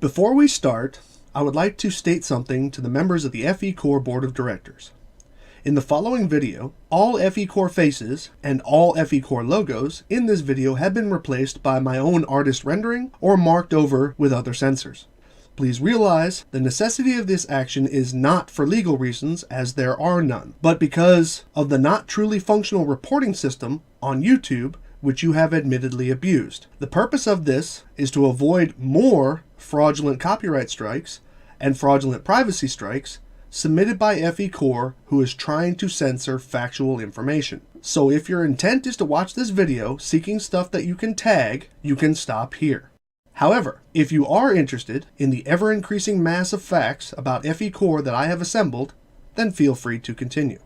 Before we start, I would like to state something to the members of the FECore Board of Directors. In the following video, all FECore faces and all FECore logos in this video have been replaced by my own artist rendering or marked over with other censors. Please realize the necessity of this action is not for legal reasons, as there are none, but because of the not truly functional reporting system on YouTube, which you have admittedly abused. The purpose of this is to avoid more fraudulent copyright strikes and fraudulent privacy strikes submitted by FECore, who is trying to censor factual information. So if your intent is to watch this video seeking stuff that you can tag, you can stop here. However, if you are interested in the ever-increasing mass of facts about FECore that I have assembled, then feel free to continue.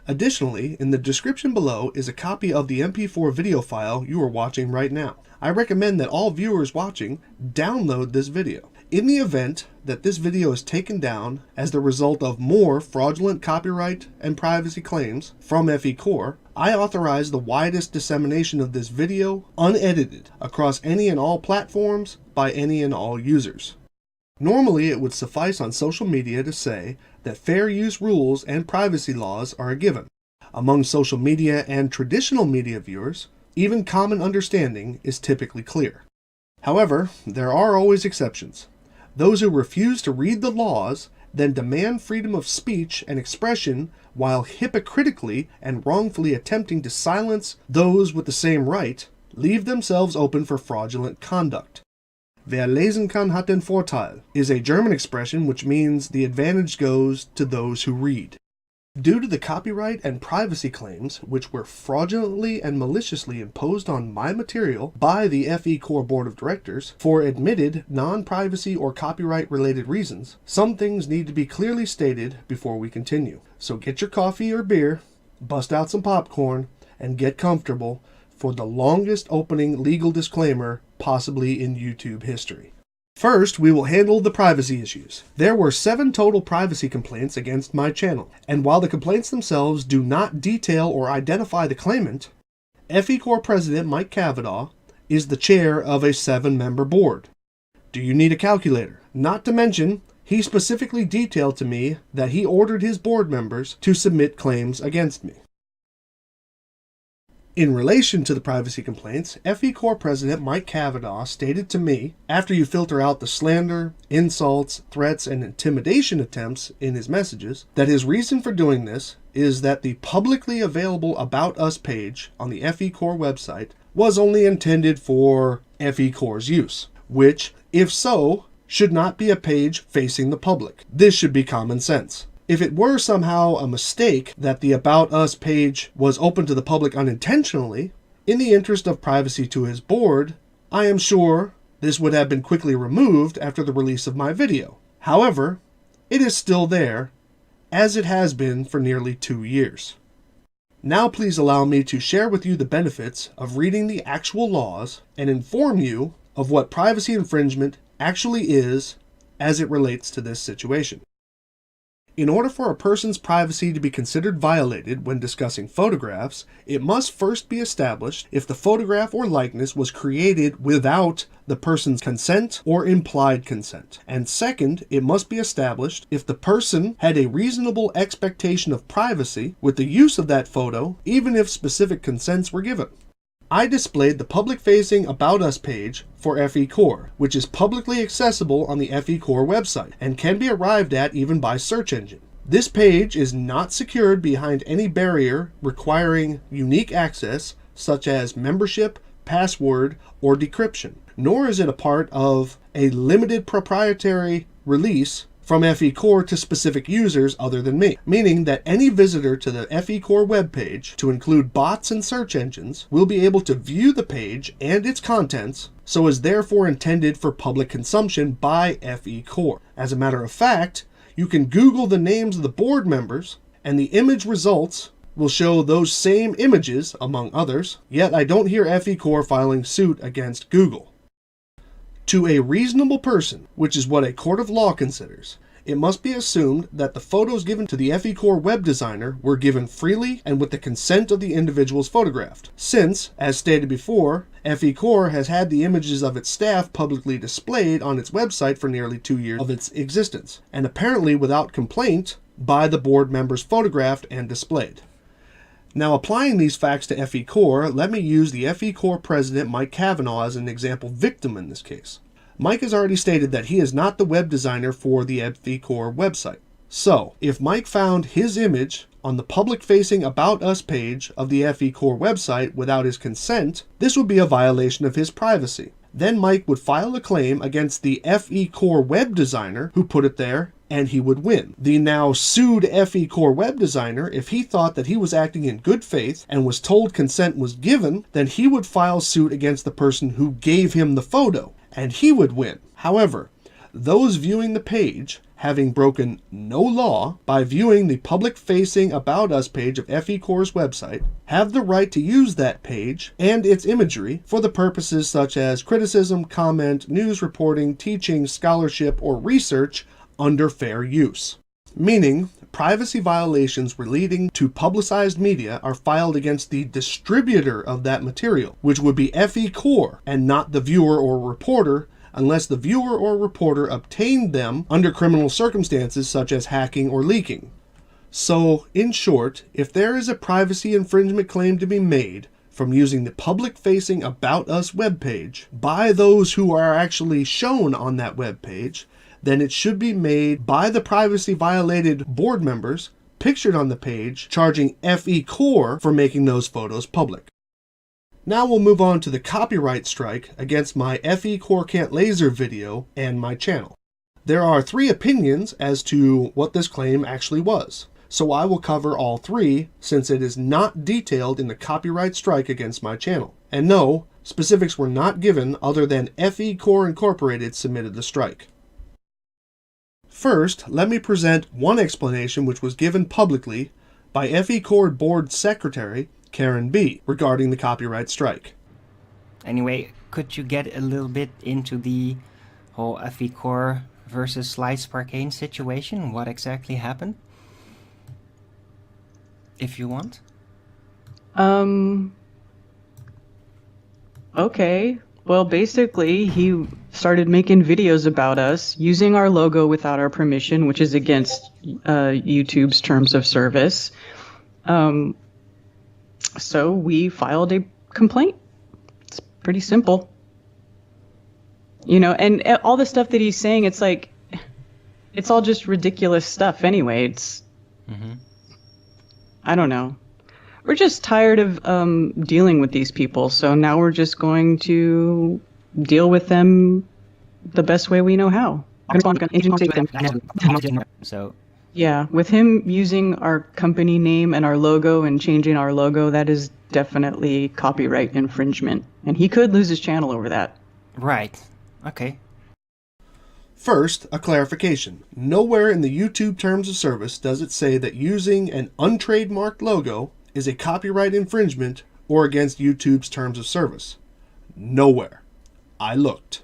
Additionally, in the description below is a copy of the MP4 video file you are watching right now. I recommend that all viewers watching download this video. In the event that this video is taken down as the result of more fraudulent copyright and privacy claims from FECore, I authorize the widest dissemination of this video unedited across any and all platforms by any and all users. Normally, it would suffice on social media to say that fair use rules and privacy laws are a given. Among social media and traditional media viewers, even common understanding is typically clear. However, there are always exceptions. Those who refuse to read the laws then demand freedom of speech and expression while hypocritically and wrongfully attempting to silence those with the same right, leave themselves open for fraudulent conduct. Wer lesen kann, hat den Vorteil is a German expression which means the advantage goes to those who read. Due to the copyright and privacy claims which were fraudulently and maliciously imposed on my material by the FECore Board of Directors for admitted non-privacy or copyright-related reasons, some things need to be clearly stated before we continue. So get your coffee or beer, bust out some popcorn, and get comfortable for the longest opening legal disclaimer possibly in YouTube history. First, we will handle the privacy issues. There were 7 total privacy complaints against my channel, and while the complaints themselves do not detail or identify the claimant, FECore President Mike Cavanaugh is the chair of a 7-member board. Do you need a calculator? Not to mention, he specifically detailed to me that he ordered his board members to submit claims against me. In relation to the privacy complaints, FECore President Mike Cavanaugh stated to me, after you filter out the slander, insults, threats, and intimidation attempts in his messages, that his reason for doing this is that the publicly available About Us page on the FECore website was only intended for FECore's use, which, if so, should not be a page facing the public. This should be common sense. If it were somehow a mistake that the About Us page was open to the public unintentionally, in the interest of privacy to his board, I am sure this would have been quickly removed after the release of my video. However, it is still there, as it has been for nearly 2 years. Now please allow me to share with you the benefits of reading the actual laws and inform you of what privacy infringement actually is as it relates to this situation. In order for a person's privacy to be considered violated when discussing photographs, it must first be established if the photograph or likeness was created without the person's consent or implied consent. And second, it must be established if the person had a reasonable expectation of privacy with the use of that photo, even if specific consents were given. I displayed the public-facing About Us page for FECore, which is publicly accessible on the FECore website and can be arrived at even by search engine. This page is not secured behind any barrier requiring unique access, such as membership, password, or decryption, nor is it a part of a limited proprietary release from FECore to specific users other than me, meaning that any visitor to the FECore webpage, to include bots and search engines, will be able to view the page and its contents, so is therefore intended for public consumption by FECore. As a matter of fact, you can Google the names of the board members, and the image results will show those same images, among others, yet I don't hear FECore filing suit against Google. To a reasonable person, which is what a court of law considers, it must be assumed that the photos given to the FECore web designer were given freely and with the consent of the individuals photographed, since, as stated before, FECore has had the images of its staff publicly displayed on its website for nearly 2 years of its existence, and apparently without complaint by the board members photographed and displayed. Now, applying these facts to FECore, let me use the FECore president Mike Cavanaugh as an example victim in this case. Mike has already stated that he is not the web designer for the FECore website. So, if Mike found his image on the public-facing About Us page of the FECore website without his consent, this would be a violation of his privacy. Then Mike would file a claim against the FECore web designer who put it there, and he would win. The now sued FECore web designer, if he thought that he was acting in good faith and was told consent was given, then he would file suit against the person who gave him the photo, and he would win. However, those viewing the page, having broken no law by viewing the public-facing About Us page of FECore's website, have the right to use that page and its imagery for the purposes such as criticism, comment, news reporting, teaching, scholarship, or research under fair use. Meaning, privacy violations relating to publicized media are filed against the distributor of that material, which would be FECore and not the viewer or reporter, unless the viewer or reporter obtained them under criminal circumstances such as hacking or leaking. So, in short, if there is a privacy infringement claim to be made from using the public-facing About Us webpage by those who are actually shown on that webpage, then it should be made by the privacy-violated board members pictured on the page, charging FECore for making those photos public. Now we'll move on to the copyright strike against my FECore Can't Laser video and my channel. There are 3 opinions as to what this claim actually was, so I will cover all 3 since it is not detailed in the copyright strike against my channel. And no, specifics were not given other than FECore Incorporated submitted the strike. First, let me present one explanation which was given publicly by FECore Board Secretary Karen B. regarding the copyright strike. Anyway, could you get a little bit into the whole FECore versus Slice Sparkane situation? What exactly happened? If you want. Okay. Well, basically, he started making videos about us using our logo without our permission, which is against YouTube's terms of service. So we filed a complaint. It's pretty simple. You know, and all the stuff that he's saying, it's like, it's all just ridiculous stuff anyway. It's, I don't know. We're just tired of dealing with these people, so now we're just going to deal with them the best way we know how. So yeah, with him using our company name and our logo and changing our logo, that is definitely copyright infringement, and he could lose his channel over that. Right. Okay. First, a clarification. Nowhere in the YouTube terms of service does it say that using an untrademarked logo is a copyright infringement or against YouTube's terms of service. Nowhere. I looked.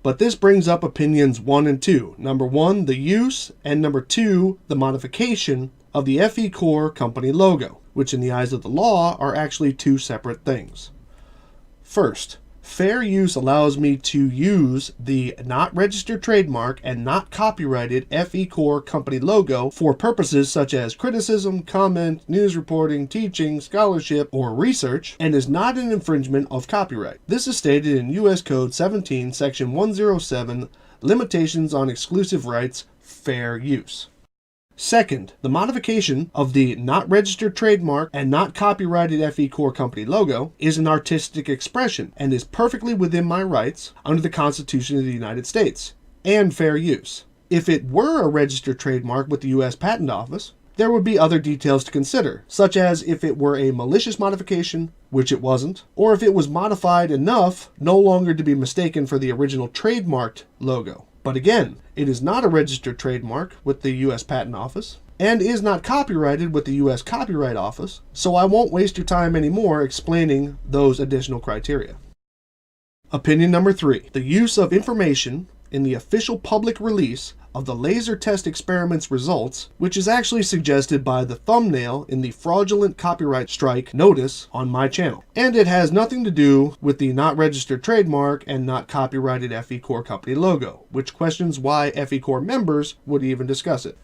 But this brings up opinions 1 and 2. Number 1, the use, and number 2, the modification of the FECore company logo, which in the eyes of the law are actually 2 separate things. First, fair use allows me to use the not registered trademark and not copyrighted FECore company logo for purposes such as criticism, comment, news reporting, teaching, scholarship, or research, and is not an infringement of copyright. This is stated in U.S. Code 17, Section 107, Limitations on Exclusive Rights, Fair Use. Second, the modification of the not registered trademark and not copyrighted FECore company logo is an artistic expression and is perfectly within my rights under the Constitution of the United States and fair use. If it were a registered trademark with the U.S. Patent Office, there would be other details to consider, such as if it were a malicious modification, which it wasn't, or if it was modified enough no longer to be mistaken for the original trademarked logo. But again, it is not a registered trademark with the U.S. Patent Office, and is not copyrighted with the U.S. Copyright Office, so I won't waste your time anymore explaining those additional criteria. Opinion number 3. The use of information in the official public release of the laser test experiment's results, which is actually suggested by the thumbnail in the fraudulent copyright strike notice on my channel. And it has nothing to do with the not registered trademark and not copyrighted FECore company logo, which questions why FECore members would even discuss it.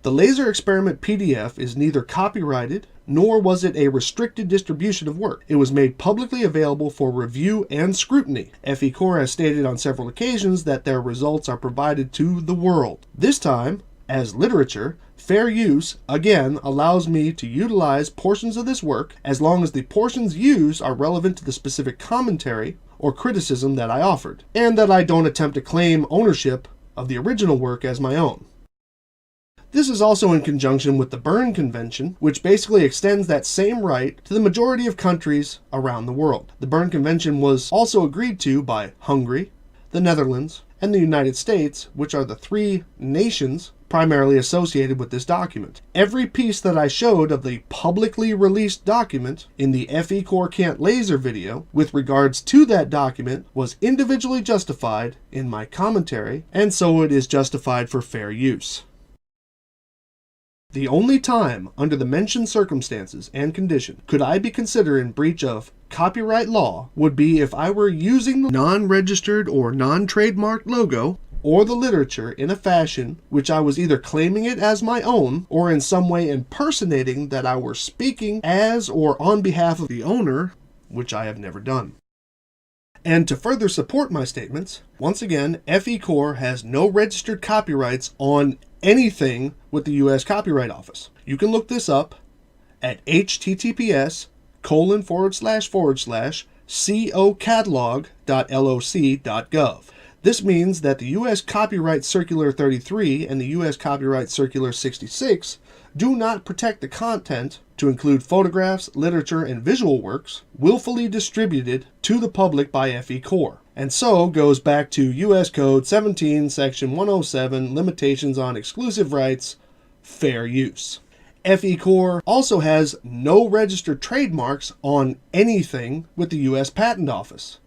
The laser experiment PDF is neither copyrighted, nor was it a restricted distribution of work. It was made publicly available for review and scrutiny. FECore has stated on several occasions that their results are provided to the world. This time, as literature, fair use, again, allows me to utilize portions of this work as long as the portions used are relevant to the specific commentary or criticism that I offered, and that I don't attempt to claim ownership of the original work as my own. This is also in conjunction with the Berne Convention, which basically extends that same right to the majority of countries around the world. The Berne Convention was also agreed to by Hungary, the Netherlands, and the United States, which are the three nations primarily associated with this document. Every piece that I showed of the publicly released document in the FECore Can't Laser video with regards to that document was individually justified in my commentary, and so it is justified for fair use. The only time, under the mentioned circumstances and condition, could I be considered in breach of copyright law would be if I were using the non-registered or non-trademarked logo or the literature in a fashion which I was either claiming it as my own or in some way impersonating that I were speaking as or on behalf of the owner, which I have never done. And to further support my statements, once again, FECore has no registered copyrights on anything with the U.S. Copyright Office. You can look this up at https://cocatalog.loc.gov. This means that the U.S. Copyright Circular 33 and the U.S. Copyright Circular 66 do not protect the content, to include photographs, literature, and visual works, willfully distributed to the public by FECore, and so goes back to U.S. Code 17, Section 107, Limitations on Exclusive Rights, Fair Use. FECore also has no registered trademarks on anything with the U.S. Patent Office.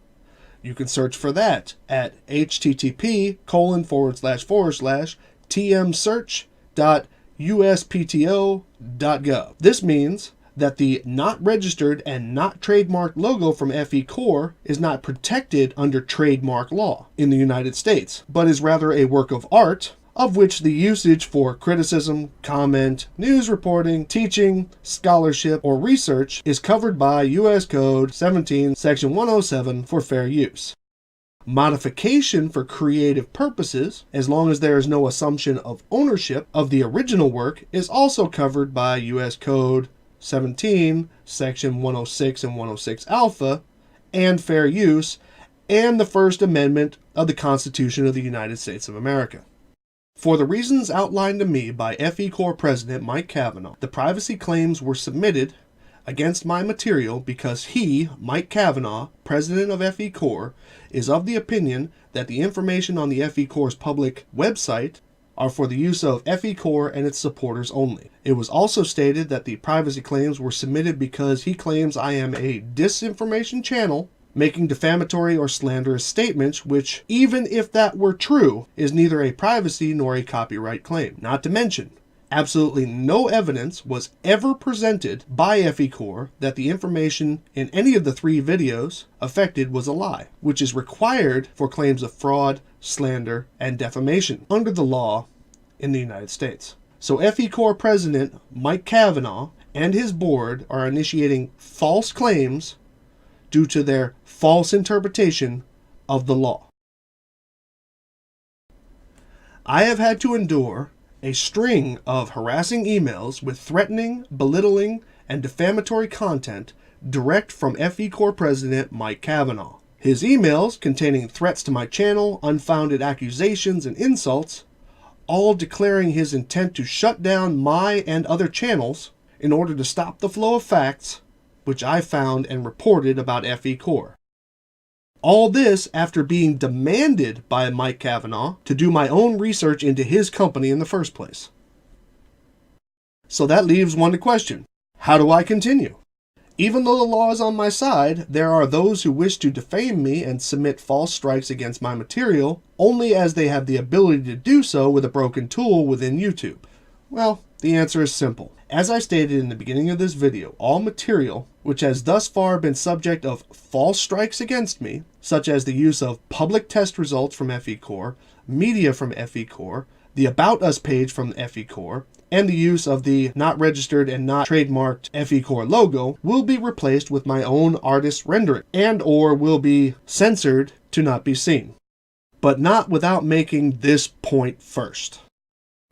You can search for that at http://tmsearch.uspto.gov. This means that the not registered and not trademarked logo from FECore is not protected under trademark law in the United States, but is rather a work of art, of which the usage for criticism, comment, news reporting, teaching, scholarship, or research is covered by U.S. Code 17, Section 107 for fair use. Modification for creative purposes, as long as there is no assumption of ownership of the original work, is also covered by U.S. Code 17, Section 106 and 106 Alpha, and fair use, and the First Amendment of the Constitution of the United States of America. For the reasons outlined to me by FECore President Mike Cavanaugh, the privacy claims were submitted against my material because he, Mike Cavanaugh, President of FECore, is of the opinion that the information on the FECore's public website are for the use of FECore and its supporters only. It was also stated that the privacy claims were submitted because he claims I am a disinformation channel making defamatory or slanderous statements, which, even if that were true, is neither a privacy nor a copyright claim. Not to mention, absolutely no evidence was ever presented by FECore that the information in any of the three videos affected was a lie, which is required for claims of fraud, slander, and defamation under the law in the United States. So FECore President Mike Cavanaugh and his board are initiating false claims due to their false interpretation of the law. I have had to endure a string of harassing emails with threatening, belittling, and defamatory content direct from FECore President Mike Cavanaugh. His emails, containing threats to my channel, unfounded accusations, and insults, all declaring his intent to shut down my and other channels in order to stop the flow of facts which I found and reported about FECore. All this after being demanded by Mike Cavanaugh to do my own research into his company in the first place. So that leaves one to question. How do I continue? Even though the law is on my side, there are those who wish to defame me and submit false strikes against my material, only as they have the ability to do so with a broken tool within YouTube. Well, the answer is simple. As I stated in the beginning of this video, all material which has thus far been subject of false strikes against me, such as the use of public test results from FECore, media from FECore, the About Us page from FECore, and the use of the not registered and not trademarked FECore logo, will be replaced with my own artist rendering, and or will be censored to not be seen. But not without making this point first.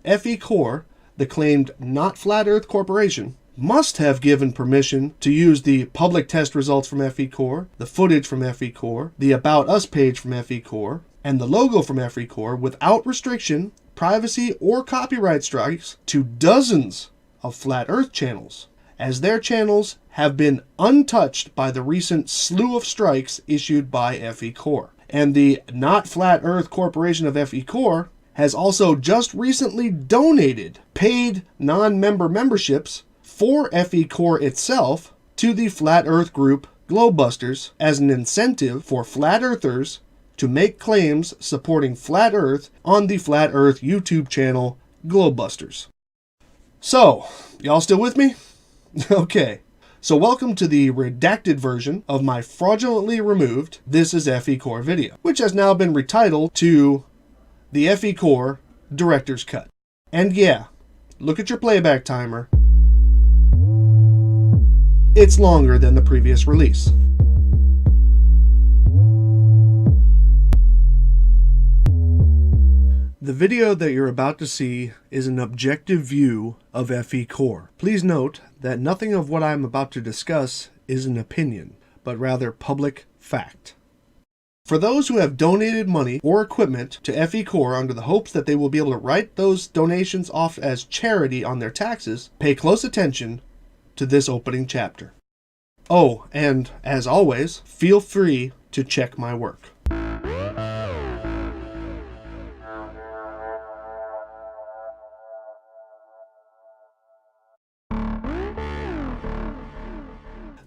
FECore, the claimed not Flat Earth Corporation, must have given permission to use the public test results from FECore, the footage from FECore, the About Us page from FECore, and the logo from FECore without restriction, privacy, or copyright strikes to dozens of Flat Earth channels, as their channels have been untouched by the recent slew of strikes issued by FECore. And the not Flat Earth Corporation of FECore has also just recently donated paid non-member memberships for FECore itself to the Flat Earth group Globebusters as an incentive for Flat Earthers to make claims supporting Flat Earth on the Flat Earth YouTube channel Globebusters. So, y'all still with me? Okay. So welcome to the redacted version of my fraudulently removed This is FECore video, which has now been retitled to the FECore Director's Cut. And yeah, look at your playback timer. It's longer than the previous release. The video that you're about to see is an objective view of FECore. Please note that nothing of what I'm about to discuss is an opinion, but rather public fact. For those who have donated money or equipment to FECore under the hopes that they will be able to write those donations off as charity on their taxes, pay close attention to this opening chapter. Oh, and as always, feel free to check my work.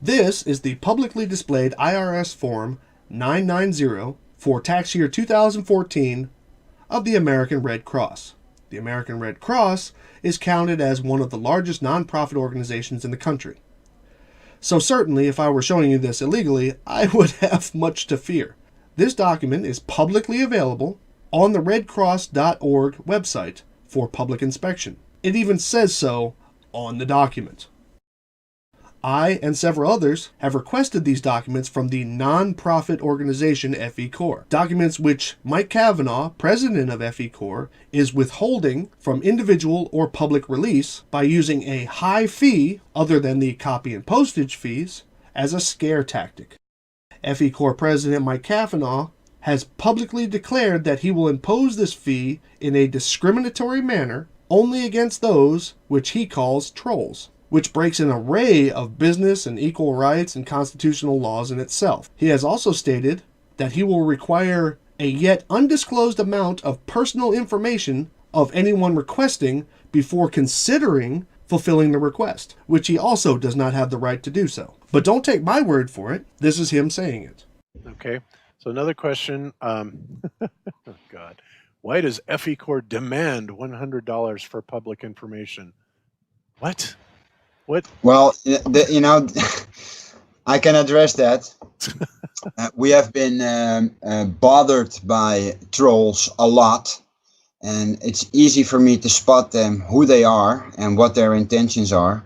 This is the publicly displayed IRS Form 990 for tax year 2014 of the American Red Cross. The American Red Cross is counted as one of the largest nonprofit organizations in the country. So certainly, if I were showing you this illegally, I would have much to fear. This document is publicly available on the redcross.org website for public inspection. It even says so on the document. I and several others have requested these documents from the non-profit organization FECore, documents which Mike Cavanaugh, president of FECore, is withholding from individual or public release by using a high fee, other than the copy and postage fees, as a scare tactic. FECore President Mike Cavanaugh has publicly declared that he will impose this fee in a discriminatory manner only against those which he calls trolls, which breaks an array of business and equal rights and constitutional laws in itself. He has also stated that he will require a yet undisclosed amount of personal information of anyone requesting before considering fulfilling the request, which he also does not have the right to do so. But don't take my word for it. This is him saying it. Okay. So another question. Oh, God. Why does FECore demand $100 for public information? What? What? Well, I can address that. We have been bothered by trolls a lot, and it's easy for me to spot them, who they are and what their intentions are.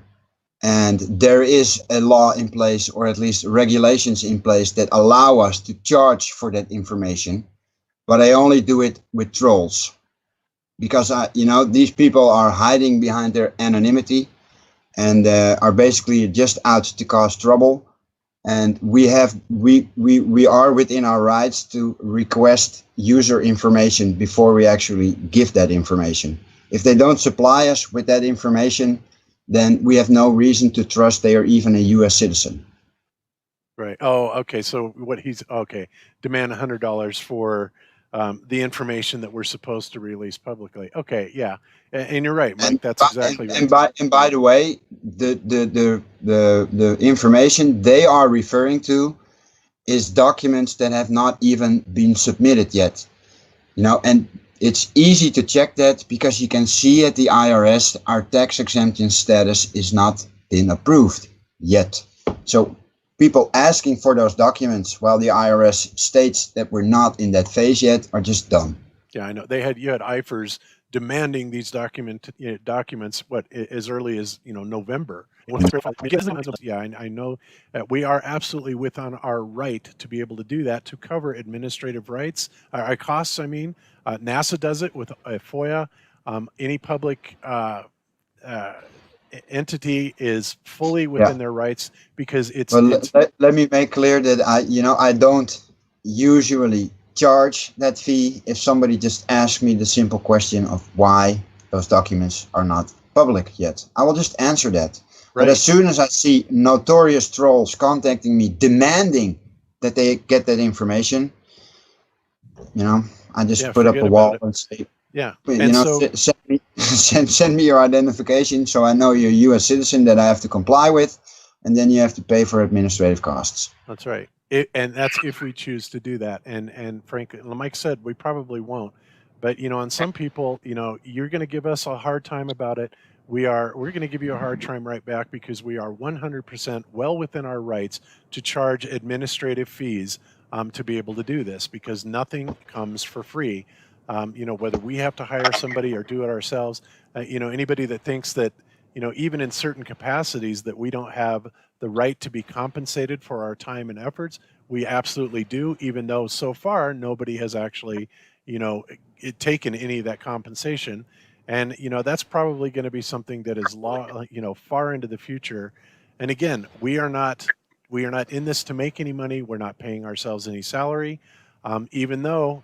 And there is a law in place, or at least regulations in place, that allow us to charge for that information. But I only do it with trolls, because these people are hiding behind their anonymity and are basically just out to cause trouble. And we are within our rights to request user information before we actually give that information. If they don't supply us with that information, then we have no reason to trust they are even a U.S. citizen. Right. Oh, okay. So demand $100 for the information that we're supposed to release publicly. Okay, yeah, and you're right, Mike. That's exactly right. And by the way, the information they are referring to is documents that have not even been submitted yet. And it's easy to check that because you can see at the IRS our tax exemption status is not been approved yet. So people asking for those documents while the IRS states that we're not in that phase yet are just dumb. Yeah, I know. You had IFRS demanding these documents as early as November. Yeah, I know that we are absolutely within our right to be able to do that, to cover administrative rights, our costs. I mean, NASA does it with FOIA. Any public entity is fully within their rights because it's. Let me make clear that I don't usually charge that fee if somebody just asks me the simple question of why those documents are not public yet. I will just answer that. Right. But as soon as I see notorious trolls contacting me demanding that they get that information, I just put up a wall and say, send me your identification so I know you're a U.S. citizen that I have to comply with, and then you have to pay for administrative costs. That's right. And that's if we choose to do that. And frankly, Mike said, we probably won't. But, on some people, you're going to give us a hard time about it. We're going to give you a hard time right back because we are 100% well within our rights to charge administrative fees to be able to do this, because nothing comes for free. Whether we have to hire somebody or do it ourselves, anybody that thinks that, even in certain capacities that we don't have the right to be compensated for our time and efforts, we absolutely do, even though so far nobody has actually, taken any of that compensation. And, that's probably going to be something that is far into the future. And again, we are not in this to make any money. We're not paying ourselves any salary, even though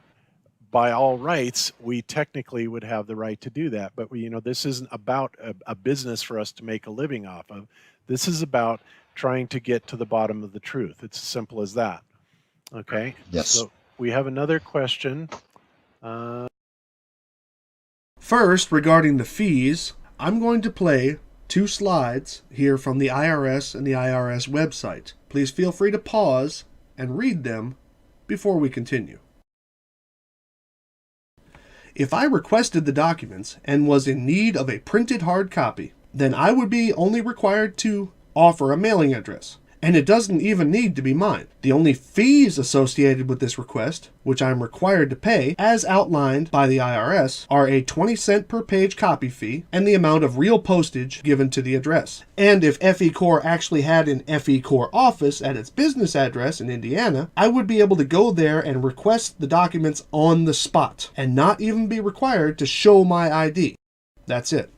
by all rights, we technically would have the right to do that. But this isn't about a business for us to make a living off of. This is about trying to get to the bottom of the truth. It's as simple as that. Okay. Yes. So we have another question. First, regarding the fees, I'm going to play 2 slides here from the IRS and the IRS website. Please feel free to pause and read them before we continue. If I requested the documents and was in need of a printed hard copy, then I would be only required to offer a mailing address. And it doesn't even need to be mine. The only fees associated with this request, which I'm required to pay, as outlined by the IRS, are a 20-cent per page copy fee and the amount of real postage given to the address. And if FECore actually had an FECore office at its business address in Indiana, I would be able to go there and request the documents on the spot and not even be required to show my ID. That's it.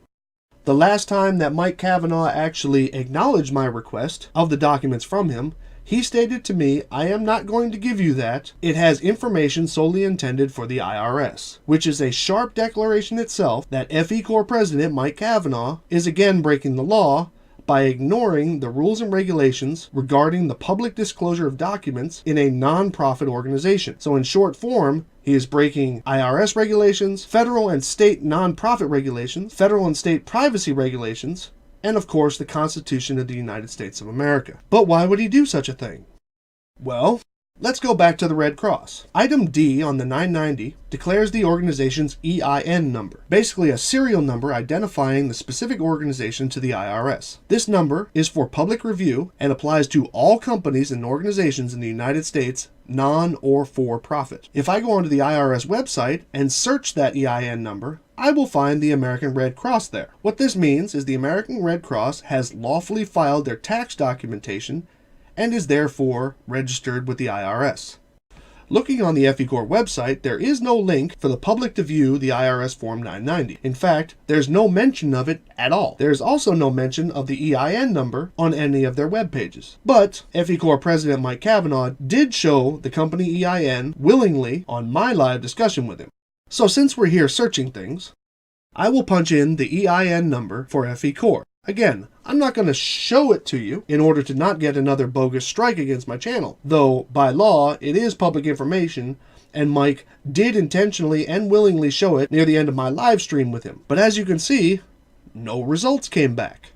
The last time that Mike Kavanaugh actually acknowledged my request of the documents from him, he stated to me, "I am not going to give you that. It has information solely intended for the IRS," which is a sharp declaration itself that FECore President Mike Kavanaugh is again breaking the law by ignoring the rules and regulations regarding the public disclosure of documents in a non-profit organization. So in short form, he is breaking IRS regulations, federal and state non-profit regulations, federal and state privacy regulations, and of course the Constitution of the United States of America. But why would he do such a thing? Well, let's go back to the Red Cross. Item D on the 990 declares the organization's EIN number, basically a serial number identifying the specific organization to the IRS. This number is for public review and applies to all companies and organizations in the United States, non or for profit. If I go onto the IRS website and search that EIN number, I will find the American Red Cross there. What this means is the American Red Cross has lawfully filed their tax documentation and is therefore registered with the IRS. Looking on the FECore website, there is no link for the public to view the IRS Form 990. In fact, there's no mention of it at all. There's also no mention of the EIN number on any of their web pages. But FECore President Mike Kavanaugh did show the company EIN willingly on my live discussion with him. So since we're here searching things, I will punch in the EIN number for FECore. Again, I'm not going to show it to you in order to not get another bogus strike against my channel, though by law it is public information, and Mike did intentionally and willingly show it near the end of my live stream with him. But as you can see, no results came back.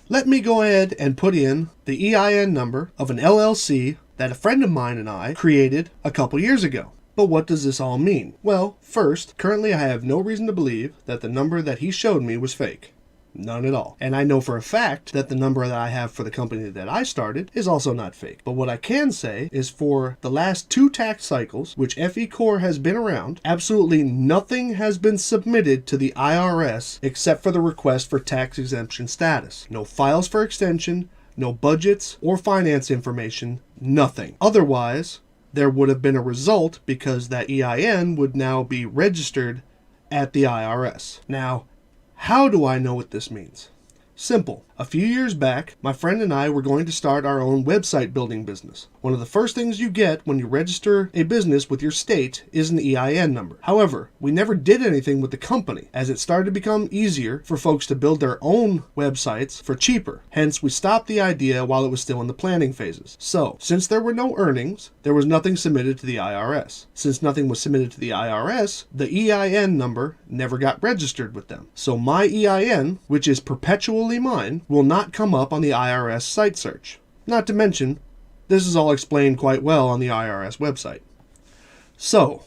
Let me go ahead and put in the EIN number of an LLC that a friend of mine and I created a couple years ago. But what does this all mean? Well, first, currently I have no reason to believe that the number that he showed me was fake. None at all. And I know for a fact that the number that I have for the company that I started is also not fake. But what I can say is for the last 2 tax cycles, which FECore has been around, absolutely nothing has been submitted to the IRS except for the request for tax exemption status. No files for extension, no budgets or finance information, nothing. Otherwise, there would have been a result because that EIN would now be registered at the IRS. Now, how do I know what this means? Simple. A few years back, my friend and I were going to start our own website building business. One of the first things you get when you register a business with your state is an EIN number. However, we never did anything with the company, as it started to become easier for folks to build their own websites for cheaper. Hence, we stopped the idea while it was still in the planning phases. So, since there were no earnings, there was nothing submitted to the IRS. Since nothing was submitted to the IRS, the EIN number never got registered with them. So my EIN, which is perpetually mine, will not come up on the IRS site search. Not to mention, this is all explained quite well on the IRS website. So,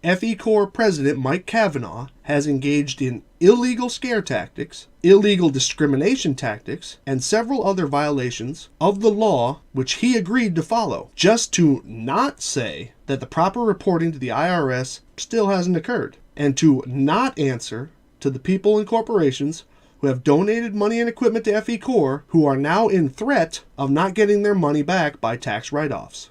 FECore President Mike Cavanaugh has engaged in illegal scare tactics, illegal discrimination tactics, and several other violations of the law which he agreed to follow, just to not say that the proper reporting to the IRS still hasn't occurred, and to not answer to the people and corporations who have donated money and equipment to FECore, who are now in threat of not getting their money back by tax write-offs.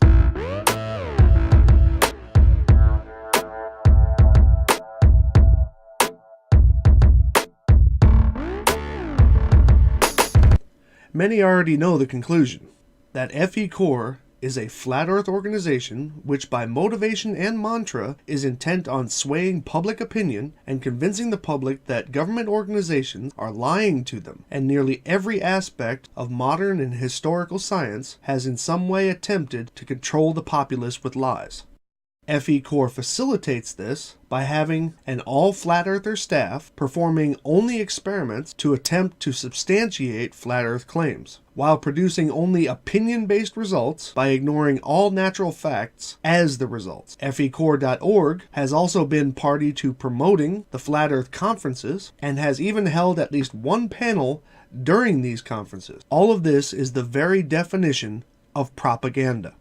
Many already know the conclusion, that FECore is a flat earth organization which by motivation and mantra is intent on swaying public opinion and convincing the public that government organizations are lying to them, and nearly every aspect of modern and historical science has in some way attempted to control the populace with lies. FECore facilitates this by having an all-flat earther staff performing only experiments to attempt to substantiate flat earth claims, while producing only opinion-based results by ignoring all natural facts as the results. FECore.org has also been party to promoting the flat earth conferences and has even held at least one panel during these conferences. All of this is the very definition of propaganda.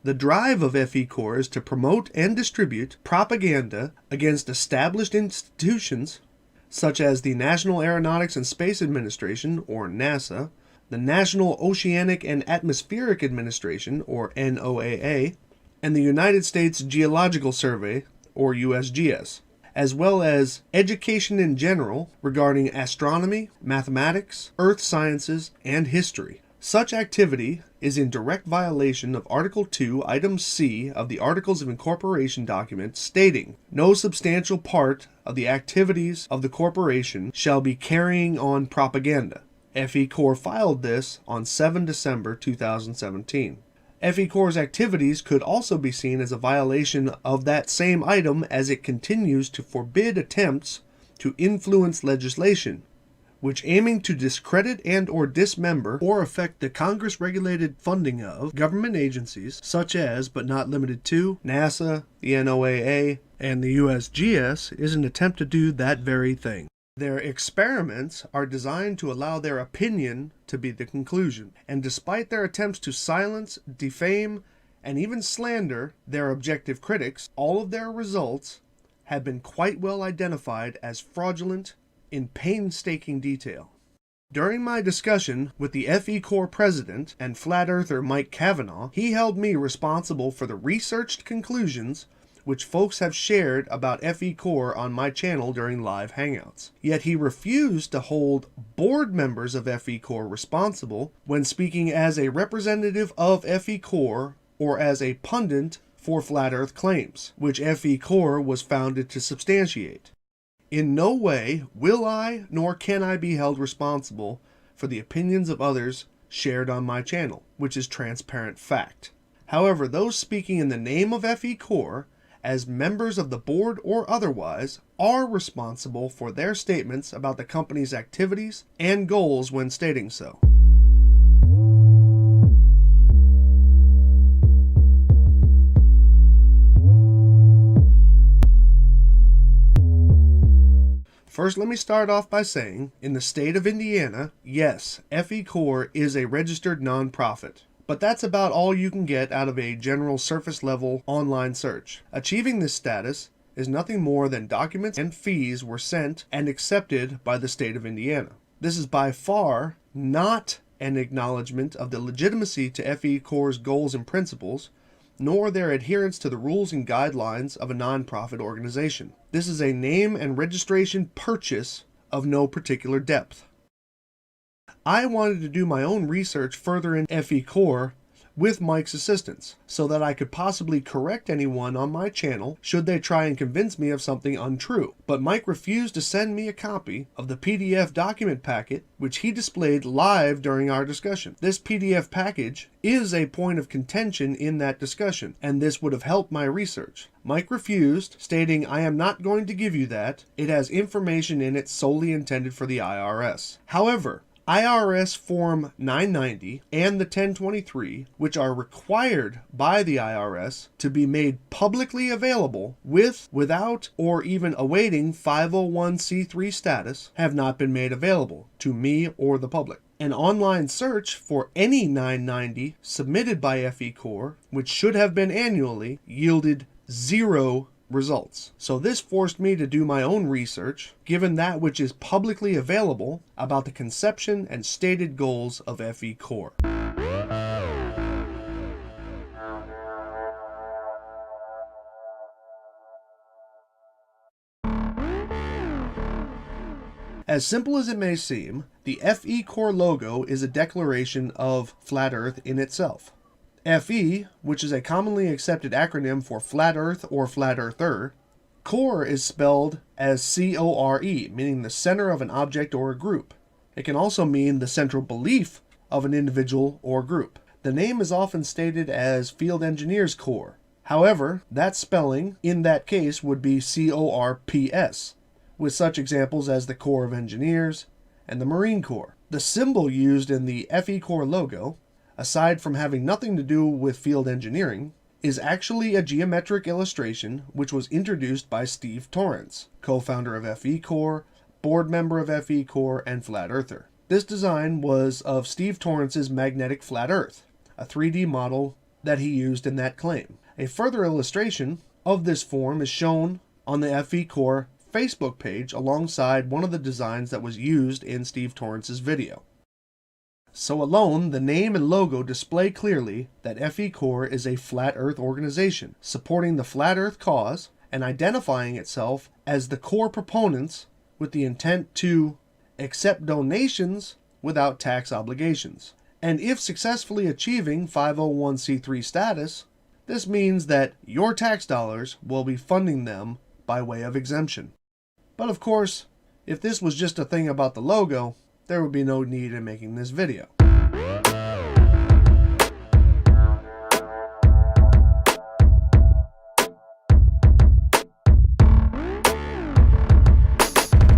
The drive of FECore is to promote and distribute propaganda against established institutions such as the National Aeronautics and Space Administration, or NASA, the National Oceanic and Atmospheric Administration, or NOAA, and the United States Geological Survey, or USGS, as well as education in general regarding astronomy, mathematics, earth sciences, and history. Such activity is in direct violation of Article 2, Item C of the Articles of Incorporation document stating, "No substantial part of the activities of the corporation shall be carrying on propaganda." FECore filed this on 7 December 2017. FECore's activities could also be seen as a violation of that same item as it continues to forbid attempts to influence legislation, which aiming to discredit and or dismember or affect the Congress-regulated funding of government agencies such as, but not limited to, NASA, the NOAA, and the USGS is an attempt to do that very thing. Their experiments are designed to allow their opinion to be the conclusion, and despite their attempts to silence, defame, and even slander their objective critics, all of their results have been quite well identified as fraudulent in painstaking detail. During my discussion with the FECore president and flat earther Mike Cavanaugh, he held me responsible for the researched conclusions which folks have shared about FECore on my channel during live hangouts. Yet he refused to hold board members of FECore responsible when speaking as a representative of FECore or as a pundit for flat earth claims, which FECore was founded to substantiate. In no way will I nor can I be held responsible for the opinions of others shared on my channel, which is transparent fact. However, those speaking in the name of FECore, as members of the board or otherwise, are responsible for their statements about the company's activities and goals when stating so. First, let me start off by saying, in the state of Indiana, yes, FECore is a registered nonprofit. But that's about all you can get out of a general surface-level online search. Achieving this status is nothing more than documents and fees were sent and accepted by the state of Indiana. This is by far not an acknowledgement of the legitimacy to FECore's goals and principles, nor their adherence to the rules and guidelines of a nonprofit organization. This is a name and registration purchase of no particular depth. I wanted to do my own research further in FECore with Mike's assistance, so that I could possibly correct anyone on my channel should they try and convince me of something untrue. But Mike refused to send me a copy of the PDF document packet which he displayed live during our discussion. This PDF package is a point of contention in that discussion, and this would have helped my research. Mike refused, stating, "I am not going to give you that. It has information in it solely intended for the IRS." However, IRS Form 990 and the 1023, which are required by the IRS to be made publicly available with, without, or even awaiting 501c3 status, have not been made available to me or the public. An online search for any 990 submitted by FECore, which should have been annually, yielded 0 results. So this forced me to do my own research, given that which is publicly available about the conception and stated goals of FECore. As simple as it may seem, the FECore logo is a declaration of Flat Earth in itself. FE, which is a commonly accepted acronym for Flat Earth or Flat Earther. Core is spelled as CORE, meaning the center of an object or a group. It can also mean the central belief of an individual or group. The name is often stated as Field Engineers Corps. However, that spelling in that case would be CORPS, with such examples as the Corps of Engineers and the Marine Corps. The symbol used in the FECore logo, aside from having nothing to do with field engineering, is actually a geometric illustration which was introduced by Steve Torrance, co-founder of FECore, board member of FECore, and Flat Earther. This design was of Steve Torrance's magnetic flat Earth, a 3D model that he used in that claim. A further illustration of this form is shown on the FECore Facebook page alongside one of the designs that was used in Steve Torrance's video. So alone, the name and logo display clearly that FECore is a Flat Earth organization, supporting the Flat Earth cause and identifying itself as the core proponents with the intent to accept donations without tax obligations. And if successfully achieving 501c3 status, this means that your tax dollars will be funding them by way of exemption. But of course, if this was just a thing about the logo, there would be no need in making this video.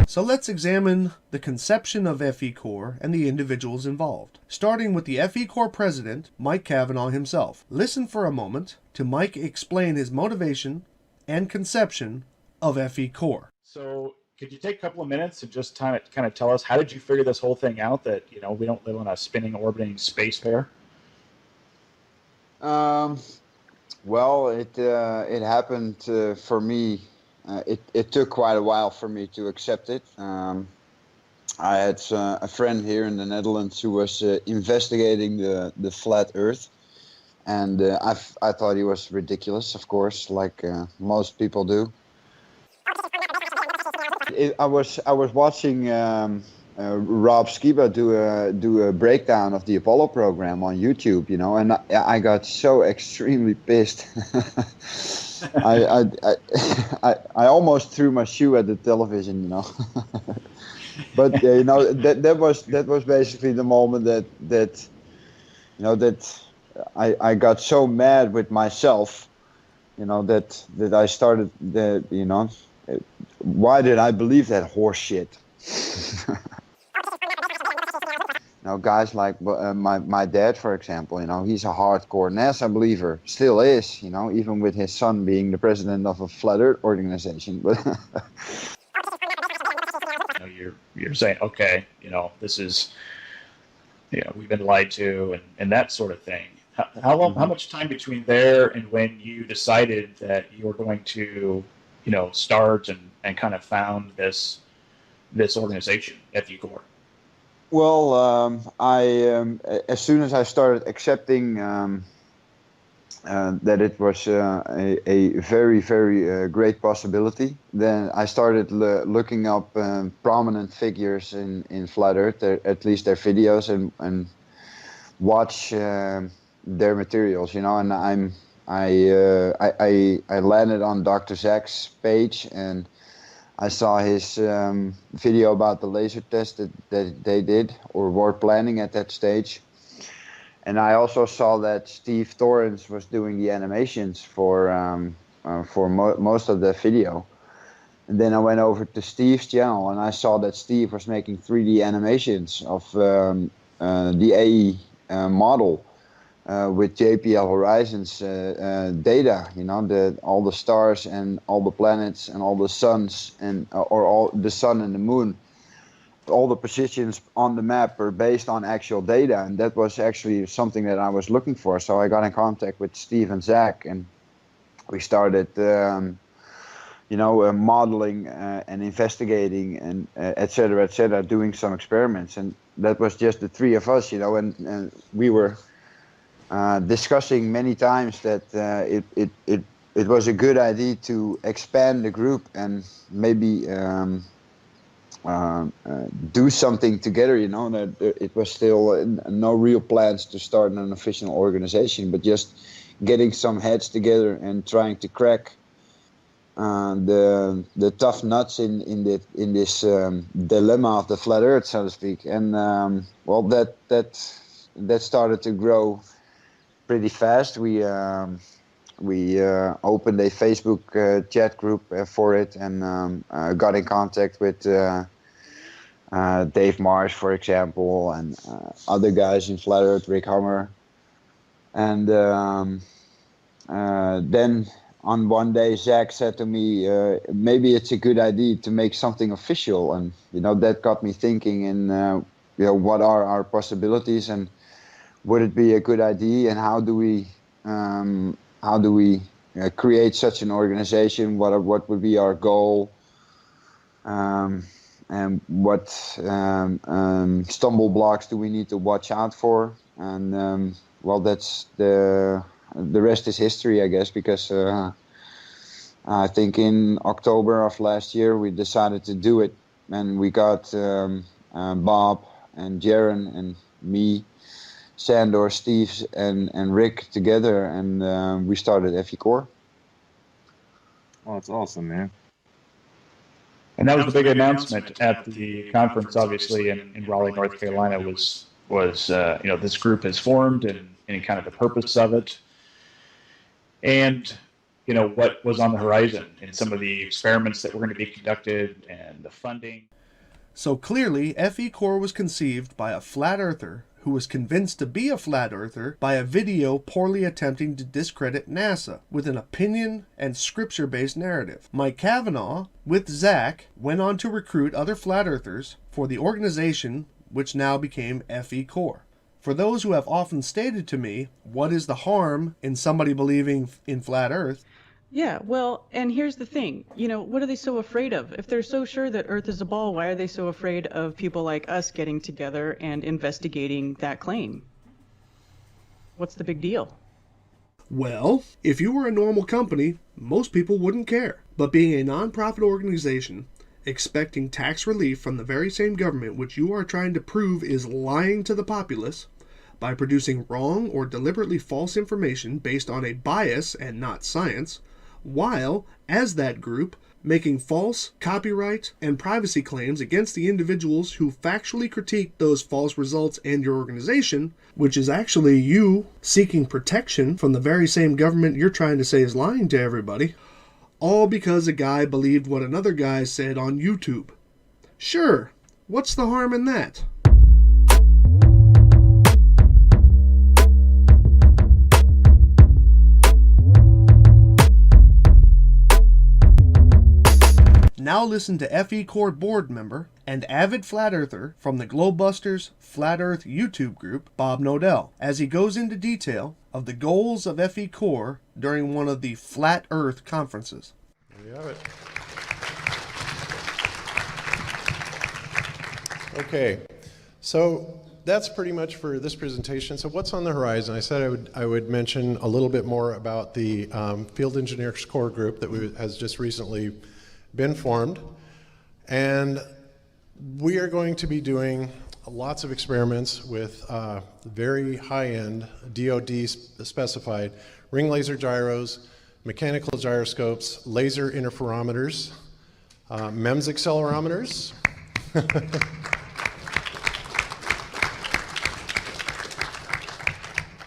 So let's examine the conception of FECore and the individuals involved, starting with the FECore president, Mike Cavanaugh himself. Listen for a moment to Mike explain his motivation and conception of FECore. So could you take a couple of minutes and just kind of tell us, how did you figure this whole thing out, that, you know, we don't live on a spinning, orbiting space fair? Well, it happened for me. It took quite a while for me to accept it. I had a friend here in the Netherlands who was investigating the flat Earth, and I thought he was ridiculous, of course, like most people do. I was watching Rob Skiba do a breakdown of the Apollo program on YouTube, you know, and I got so extremely pissed. I almost threw my shoe at the television, you know. But you know, that was basically the moment that you know, that I got so mad with myself, you know, that I started you know, why did I believe that horse shit? You know, guys like my dad, for example, you know, he's a hardcore NASA believer, still is, you know, even with his son being the president of a flat Earth organization. But you're saying, okay, you know, this is, you know, we've been lied to, and that sort of thing. How long? How much time between there and when you decided that you were going to, you know, start and kind of found this organization, FECore? well, as soon as I started accepting that it was a very, very great possibility, then I started looking up prominent figures in Flat Earth, at least their videos, and watch their materials, you know. And I landed on Dr. Zach's page, and I saw his video about the laser test that they did or were planning at that stage. And I also saw that Steve Torrance was doing the animations for most of the video. And then I went over to Steve's channel, and I saw that Steve was making 3D animations of the AE model with JPL Horizons data. You know, all the stars and all the planets and all the suns and or all the sun and the moon. All the positions on the map are based on actual data, and that was actually something that I was looking for. So I got in contact with Steve and Zach, and we started, you know, modeling and investigating and et cetera, doing some experiments. And that was just the three of us, you know, and we were discussing many times that it was a good idea to expand the group and maybe do something together, you know. That it was still no real plans to start an official organization, but just getting some heads together and trying to crack the tough nuts in this dilemma of the flat Earth, so to speak. And well, that started to grow pretty fast. We opened a Facebook chat group for it, and got in contact with Dave Marsh, for example, and other guys in Flat Earth, Rick Hummer. And then on one day, Zach said to me, maybe it's a good idea to make something official. And, you know, that got me thinking, and, you know, what are our possibilities, and would it be a good idea, and how do we create such an organization? What would be our goal? And what stumble blocks do we need to watch out for? And well, that's the rest is history, I guess, because I think in October of last year we decided to do it, and we got Bob and Jaron and me, Sandor, Steve, and Rick together, and we started FECore. Oh, that's awesome, man. And that was the big announcement at the conference, obviously, in Raleigh, North Carolina, was you know, this group has formed and kind of the purpose of it, and you know what was on the horizon, and some of the experiments that were going to be conducted, and the funding. So clearly, FECore was conceived by a flat earther who was convinced to be a flat earther by a video poorly attempting to discredit NASA with an opinion and scripture-based narrative. Mike Cavanaugh, with Zach, went on to recruit other flat earthers for the organization which now became FECore. For those who have often stated to me, what is the harm in somebody believing in flat Earth? Yeah, well, and here's the thing, you know, what are they so afraid of? If they're so sure that Earth is a ball, why are they so afraid of people like us getting together and investigating that claim? What's the big deal? Well, if you were a normal company, most people wouldn't care. But being a non-profit organization, expecting tax relief from the very same government which you are trying to prove is lying to the populace by producing wrong or deliberately false information based on a bias and not science, while, as that group, making false copyright and privacy claims against the individuals who factually critique those false results and your organization, which is actually you seeking protection from the very same government you're trying to say is lying to everybody, all because a guy believed what another guy said on YouTube. Sure, what's the harm in that? Now listen to FECore board member and avid flat earther from the Globebusters Flat Earth YouTube group, Bob Nodell, as he goes into detail of the goals of FECore during one of the Flat Earth conferences. There you have it. Okay, so that's pretty much for this presentation. So what's on the horizon? I said I would mention a little bit more about the Field Engineers Core Group that has just recently been formed, and we are going to be doing lots of experiments with very high-end DoD specified ring laser gyros, mechanical gyroscopes, laser interferometers, MEMS accelerometers,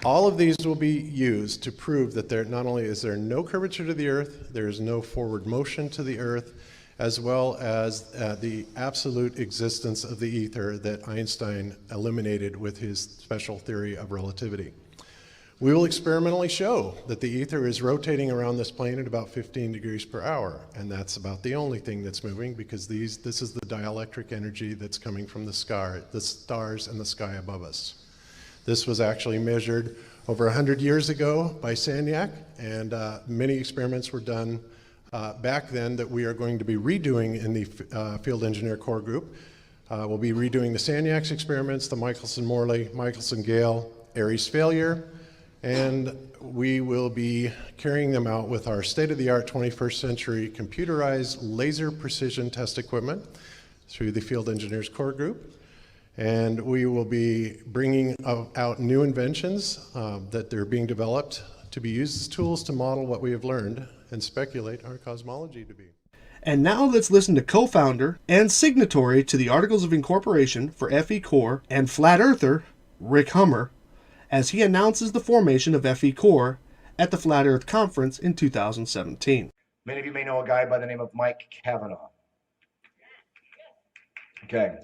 all of these will be used to prove that there not only is there no curvature to the Earth, there is no forward motion to the Earth, as well as the absolute existence of the ether that Einstein eliminated with his special theory of relativity. We will experimentally show that the ether is rotating around this plane at about 15 degrees per hour, and that's about the only thing that's moving, because this is the dielectric energy that's coming from the stars and the sky above us. This was actually measured over 100 years ago by Sagnac, and many experiments were done back then that we are going to be redoing in the Field Engineer Core Group. We'll be redoing the Sagnac's experiments, the Michelson-Morley, Michelson-Gale, Aries failure, and we will be carrying them out with our state-of-the-art 21st century computerized laser precision test equipment through the Field Engineers Core Group. And we will be bringing out new inventions that they're being developed to be used as tools to model what we have learned and speculate our cosmology to be. And now let's listen to co-founder and signatory to the Articles of Incorporation for FECore and Flat Earther, Rick Hummer, as he announces the formation of FECore at the Flat Earth Conference in 2017. Many of you may know a guy by the name of Mike Cavanaugh. Okay.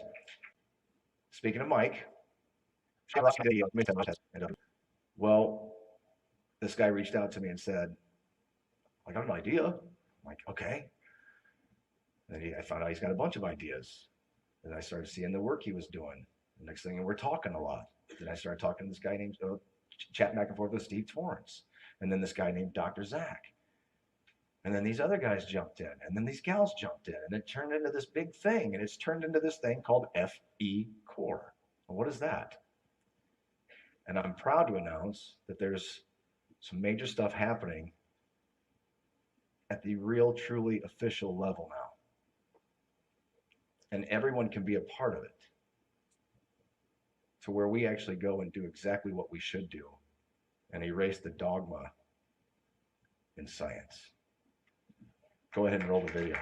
Speaking of Mike, well, this guy reached out to me and said, I got an idea. I'm like, okay. And I found out he's got a bunch of ideas. And I started seeing the work he was doing. The next thing, we're talking a lot. Then I started talking to this guy named, chatting back and forth with Steve Torrance. And then this guy named Dr. Zach. And then these other guys jumped in. And then these gals jumped in. And it turned into this big thing. And it's turned into this thing called FECore. And what is that? And I'm proud to announce that there's some major stuff happening at the real, truly official level now. And everyone can be a part of it. To where we actually go and do exactly what we should do and erase the dogma in science. Go ahead and roll the video.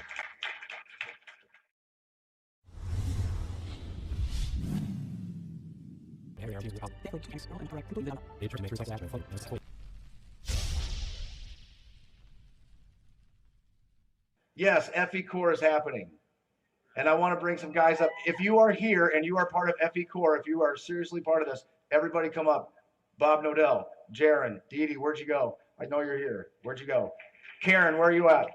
Yes, FECore is happening. And I want to bring some guys up. If you are here and you are part of FECore, if you are seriously part of this, everybody come up. Bob Nodell, Jaron, Dee Dee, where'd you go? I know you're here. Where'd you go? Karen, where are you at?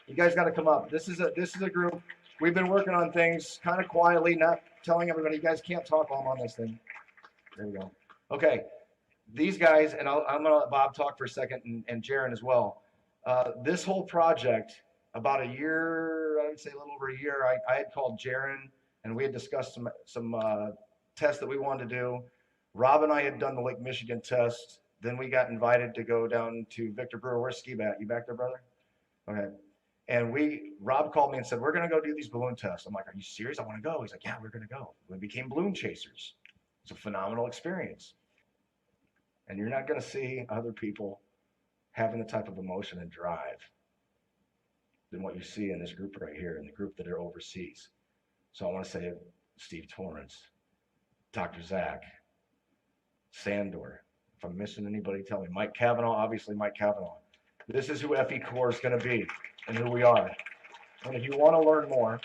You guys got to come up. This is a group. We've been working on things kind of quietly, not telling everybody. You guys can't talk while I'm on this thing. There we go. Okay. These guys, and I'm going to let Bob talk for a second, and Jaron as well. This whole project, about a year, I would say a little over a year, I had called Jaron, and we had discussed some tests that we wanted to do. Rob and I had done the Lake Michigan test. Then we got invited to go down to Victor Brewer. Where's Ski Bat? You back there, brother? Okay. And Rob called me and said, we're going to go do these balloon tests. I'm like, are you serious? I want to go. He's like, yeah, we're going to go. We became balloon chasers. It's a phenomenal experience. And you're not going to see other people having the type of emotion and drive than what you see in this group right here, in the group that are overseas. So I want to say Steve Torrance, Dr. Zach, Sandor. If I'm missing anybody, tell me. Mike Cavanaugh, obviously Mike Cavanaugh. This is who FECore is going to be and who we are. And if you want to learn more,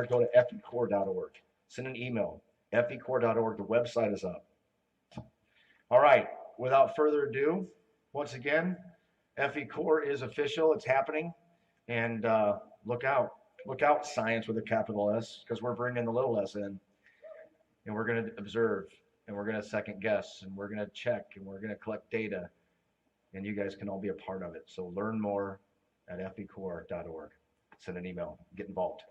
go to fecore.org. Send an email, fecore.org. The website is up. All right, without further ado, once again, FECore is official. It's happening. And look out, science with a capital S, because we're bringing the little s in. And we're going to observe, and we're going to second guess, and we're going to check, and we're going to collect data. And you guys can all be a part of it. So learn more at fecore.org. Send an email. Get involved.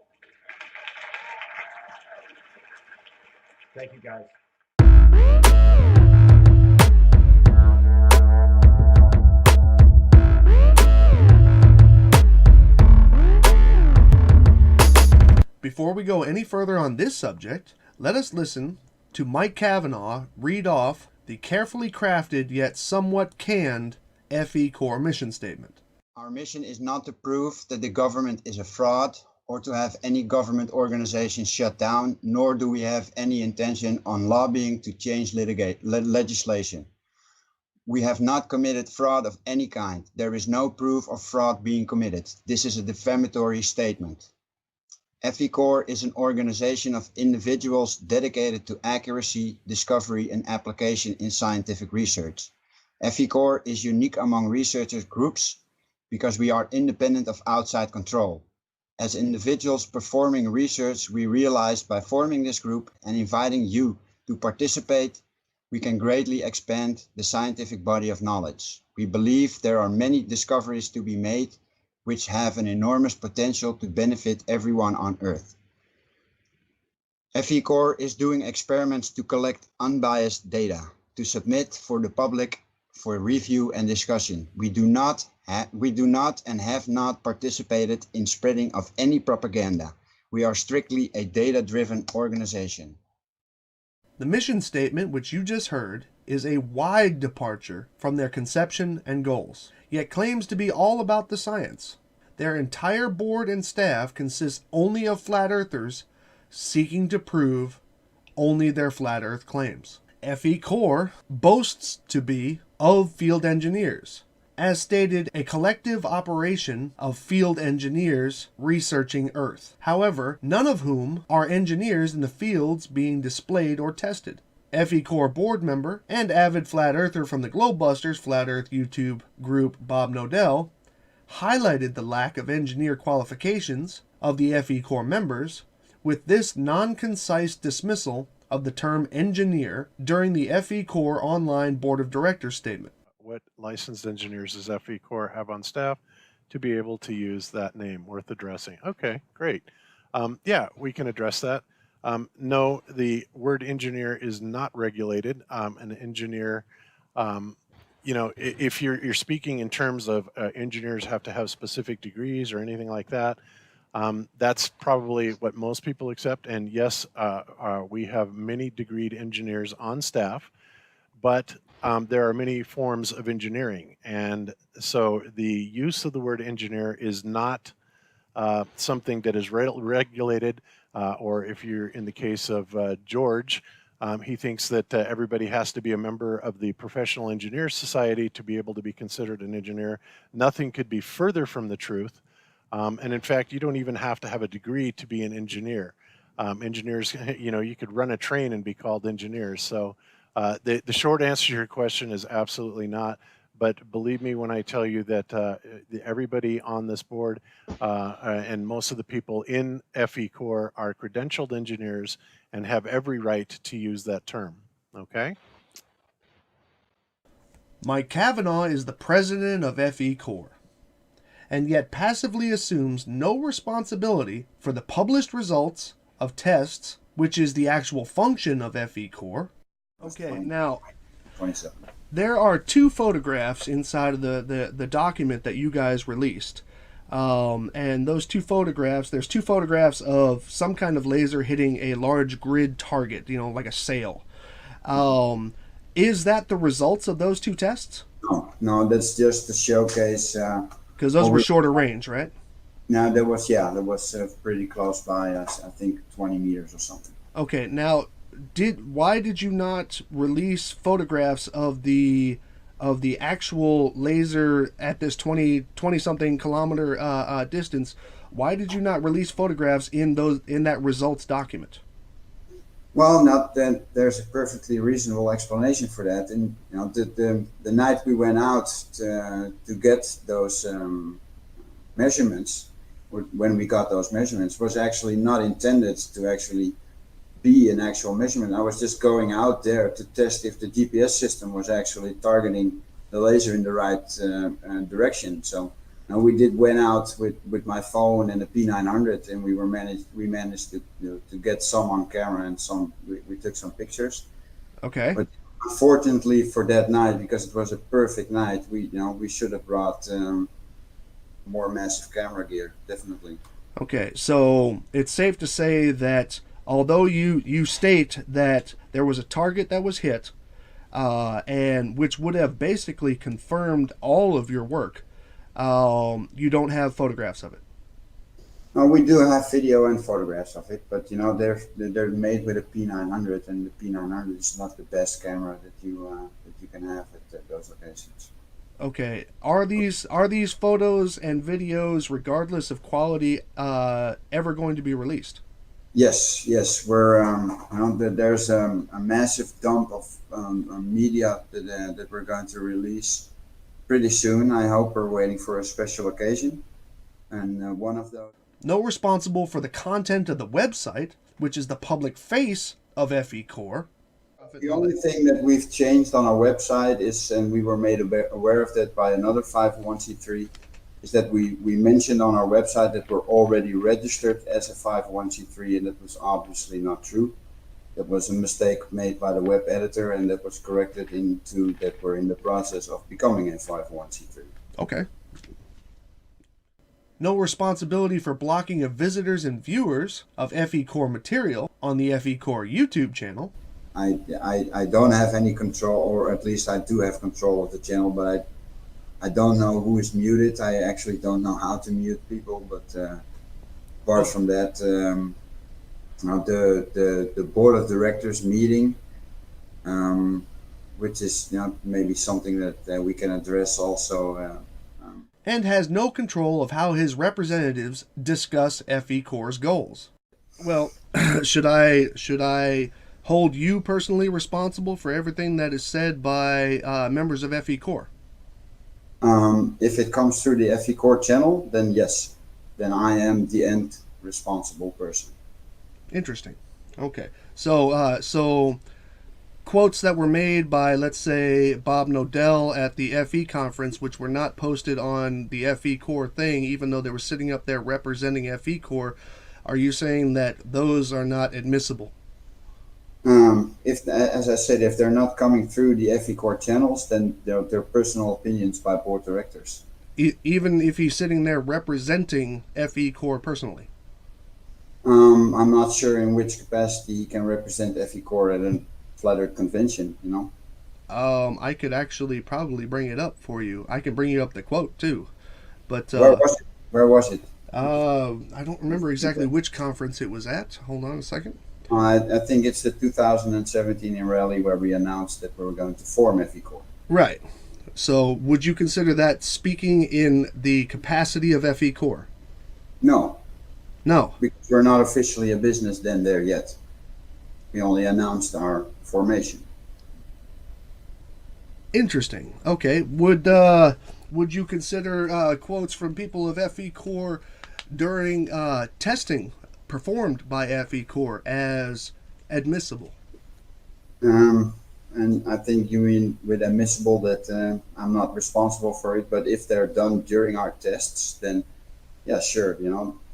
Thank you, guys. Before we go any further on this subject, let us listen to Mike Cavanaugh read off the carefully crafted yet somewhat canned FECore mission statement. Our mission is not to prove that the government is a fraud or to have any government organization shut down, nor do we have any intention on lobbying to change legislation. We have not committed fraud of any kind. There is no proof of fraud being committed. This is a defamatory statement. FECore is an organization of individuals dedicated to accuracy, discovery, and application in scientific research. FECore is unique among researchers groups because we are independent of outside control. As individuals performing research, we realized by forming this group and inviting you to participate, we can greatly expand the scientific body of knowledge. We believe there are many discoveries to be made which have an enormous potential to benefit everyone on Earth. FECore is doing experiments to collect unbiased data to submit for the public for review and discussion. We do not and have not participated in spreading of any propaganda. We are strictly a data-driven organization. The mission statement, which you just heard, is a wide departure from their conception and goals, yet claims to be all about the science. Their entire board and staff consists only of flat earthers seeking to prove only their flat earth claims. FECore boasts to be of field engineers, as stated, a collective operation of field engineers researching Earth, however, none of whom are engineers in the fields being displayed or tested. FECore board member and avid flat earther from the Globebusters Flat Earth YouTube group, Bob Nodell, highlighted the lack of engineer qualifications of the FECore members with this non-concise dismissal of the term engineer during the FECore online board of directors statement. What licensed engineers does FECore have on staff to be able to use that name? Worth addressing. Okay, great. Yeah, we can address that. No, the word engineer is not regulated. An engineer, if you're speaking in terms of engineers have to have specific degrees or anything like that, that's probably what most people accept. And yes, we have many degreed engineers on staff, but there are many forms of engineering. And so the use of the word engineer is not something that is regulated, or if you're in the case of George, he thinks that everybody has to be a member of the Professional Engineers Society to be able to be considered an engineer. Nothing could be further from the truth. And in fact, you don't even have to have a degree to be an engineer. Engineers, you could run a train and be called engineers. So the short answer to your question is absolutely not. But believe me when I tell you that everybody on this board and most of the people in FECore are credentialed engineers and have every right to use that term. Okay? Mike Cavanaugh is the president of FECore, and yet passively assumes no responsibility for the published results of tests, which is the actual function of FECore. Okay, now, 27. there are two photographs inside of the document that you guys released. And those two photographs, there's two photographs of some kind of laser hitting a large grid target, like a sail. Is that the results of those two tests? No, that's just to showcase. Because those were shorter range, right? No, that was pretty close by us. I think 20 meters or something. Okay, now why did you not release photographs of the actual laser at this 20 something kilometer distance? Why did you not release photographs in that results document? Well, not that there's a perfectly reasonable explanation for that. And the night we went out to get those measurements, when we got those measurements, was actually not intended to actually be an actual measurement. I was just going out there to test if the GPS system was actually targeting the laser in the right direction. So we went out with my phone and a P900, and we managed to get some on camera, and we took some pictures. Okay. But unfortunately for that night, because it was a perfect night, we should have brought more massive camera gear, definitely. Okay, so it's safe to say that although you state that there was a target that was hit, and which would have basically confirmed all of your work, you don't have photographs of it. We do have video and photographs of it, but they're made with a P900, and the P900 is not the best camera that you can have at those locations. Okay, are these photos and videos, regardless of quality, ever going to be released? Yes. We're there's a massive dump of media that we're going to release pretty soon. I hope we're waiting for a special occasion, and one of those. No responsible for the content of the website, which is the public face of FECore. The only thing that we've changed on our website is, and we were made aware of that by another 501c3, is that we mentioned on our website that we're already registered as a 501c3, and that was obviously not true. That was a mistake made by the web editor, and that was corrected into that we're in the process of becoming a 501c3. Okay. No responsibility for blocking of visitors and viewers of FECore material on the FECore YouTube channel. I don't have any control, or at least I do have control of the channel, but I don't know who is muted. I actually don't know how to mute people, but apart from that, the board of directors meeting, which is maybe something that we can address also. And has no control of how his representatives discuss FECore's goals. Well, should I hold you personally responsible for everything that is said by members of FECore? If it comes through the FECore channel, then yes. Then I am the end responsible person. Interesting. Okay. So quotes that were made by, let's say, Bob Nodell at the FE conference, which were not posted on the FECore thing, even though they were sitting up there representing FECore, are you saying that those are not admissible? If, as I said, if they're not coming through the FECore channels, then they're personal opinions by board directors. Even if he's sitting there representing FECore personally? I'm not sure in which capacity he can represent FECore at a Flat Earth convention, I could actually probably bring it up for you. I can bring you up the quote too. But where was it? I don't remember exactly which conference it was at. Hold on a second. I think it's the 2017 in Raleigh where we announced that we were going to form FECore. Right. So would you consider that speaking in the capacity of FECore? No. No. Because we're not officially a business then there yet. We only announced our formation. Interesting. Okay. Would you consider quotes from people of FECore during testing performed by FECore as admissible? And I think you mean with admissible that I'm not responsible for it, but if they're done during our tests, then yeah, sure,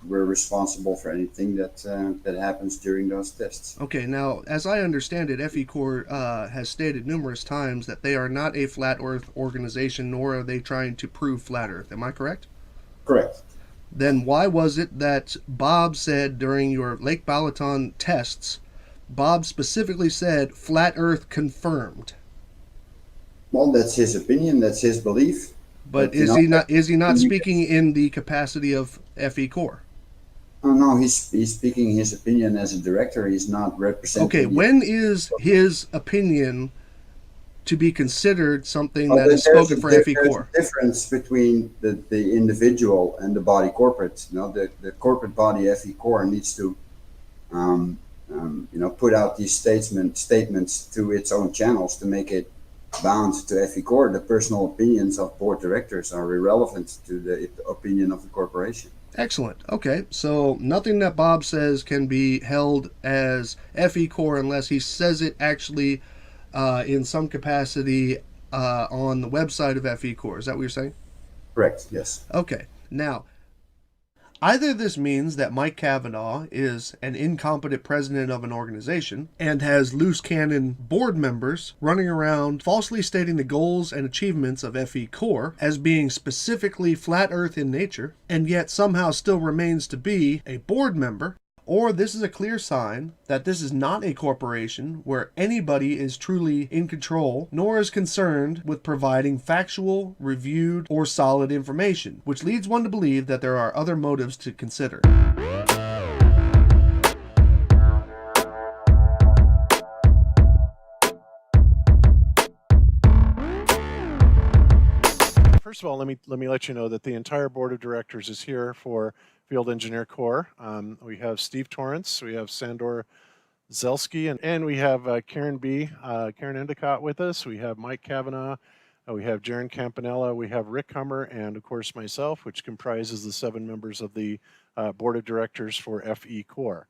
we're responsible for anything that happens during those tests. Okay, now, as I understand it, FECore has stated numerous times that they are not a flat Earth organization, nor are they trying to prove flat Earth. Am I correct? Correct. Then why was it that Bob said during your Lake Balaton tests, Bob specifically said flat Earth confirmed? Well, that's his opinion. That's his belief. But is he not speaking in the capacity of FECore? Oh no, he's speaking his opinion as a director. He's not representing. Okay, when is his opinion to be considered something that is spoken for FECore? There's a difference between the individual and the body corporate. You know, the corporate body FECore needs to, put out these statements to its own channels to make it bound to FECore. The personal opinions of board directors are irrelevant to the opinion of the corporation. Excellent. Okay, so nothing that Bob says can be held as FECore unless he says it actually in some capacity on the website of FECore. Is that what you're saying? Correct, yes. Okay, now, either this means that Mike Cavanaugh is an incompetent president of an organization and has loose cannon board members running around falsely stating the goals and achievements of FECore as being specifically flat Earth in nature, and yet somehow still remains to be a board member, or this is a clear sign that this is not a corporation where anybody is truly in control, nor is concerned with providing factual, reviewed, or solid information, which leads one to believe that there are other motives to consider. First of all, let me let you know that the entire board of directors is here for Field Engineer Corps. We have Steve Torrance, we have Sandor Zelski, and we have Karen Endicott with us. We have Mike Cavanaugh, we have Jaron Campanella, we have Rick Hummer, and of course myself, which comprises the 7 members of the board of directors for FECore.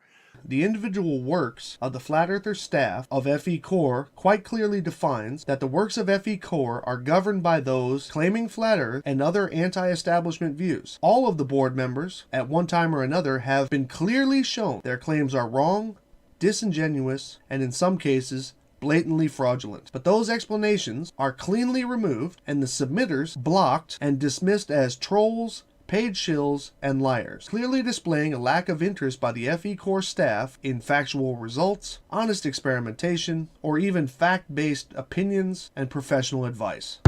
The individual works of the Flat Earther staff of FECore quite clearly defines that the works of FECore are governed by those claiming flat Earth and other anti-establishment views. All of the board members, at one time or another, have been clearly shown their claims are wrong, disingenuous, and in some cases, blatantly fraudulent. But those explanations are cleanly removed and the submitters blocked and dismissed as trolls, paid shills, and liars, clearly displaying a lack of interest by the FECore staff in factual results, honest experimentation, or even fact-based opinions and professional advice.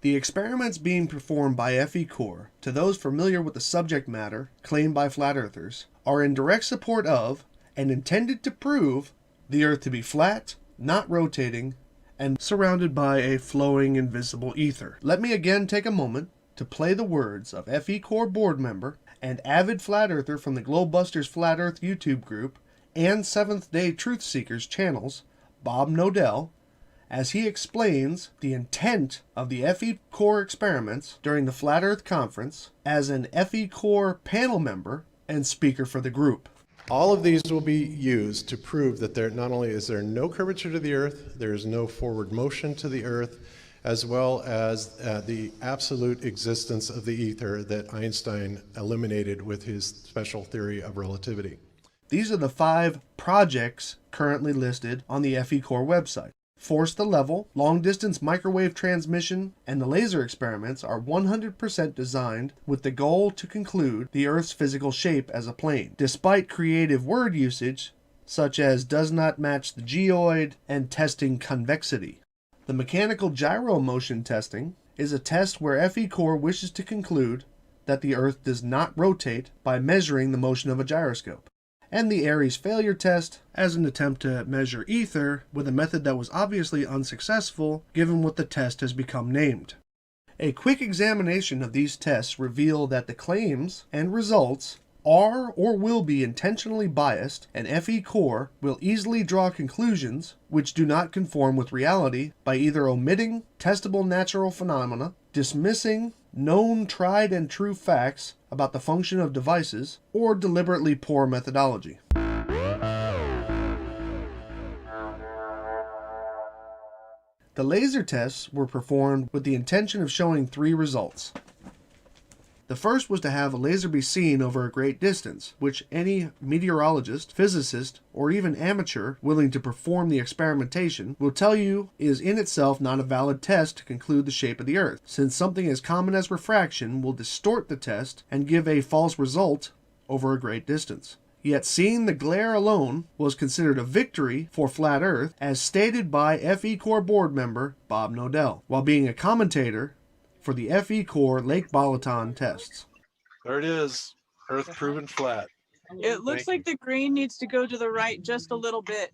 The experiments being performed by FECore, to those familiar with the subject matter claimed by flat earthers, are in direct support of and intended to prove the Earth to be flat, not rotating, and surrounded by a flowing invisible ether. Let me again take a moment to play the words of FECore board member and avid flat earther from the Globebusters Flat Earth YouTube group and Seventh Day Truth Seekers channels, Bob Nodell, as he explains the intent of the FECore experiments during the Flat Earth Conference as an FECore panel member and speaker for the group. All of these will be used to prove that there not only is there no curvature to the Earth, there is no forward motion to the Earth, as well as the absolute existence of the ether that Einstein eliminated with his special theory of relativity. These are the 5 projects currently listed on the FECore website. Force the Level, long-distance microwave transmission, and the laser experiments are 100% designed with the goal to conclude the Earth's physical shape as a plane, despite creative word usage such as does not match the geoid and testing convexity. The mechanical gyro motion testing is a test where FECore wishes to conclude that the Earth does not rotate by measuring the motion of a gyroscope, and the Aries failure test as an attempt to measure ether with a method that was obviously unsuccessful given what the test has become named. A quick examination of these tests reveal that the claims and results are or will be intentionally biased, and FECore will easily draw conclusions which do not conform with reality by either omitting testable natural phenomena, dismissing known tried and true facts about the function of devices, or deliberately poor methodology. The laser tests were performed with the intention of showing 3 results. The first was to have a laser be seen over a great distance, which any meteorologist, physicist, or even amateur willing to perform the experimentation will tell you is in itself not a valid test to conclude the shape of the Earth, since something as common as refraction will distort the test and give a false result over a great distance. Yet seeing the glare alone was considered a victory for flat Earth, as stated by FECore board member Bob Nodell, while being a commentator for the FECore Lake Balaton tests. There it is. Earth proven flat. It looks like the green needs to go to the right just a little bit.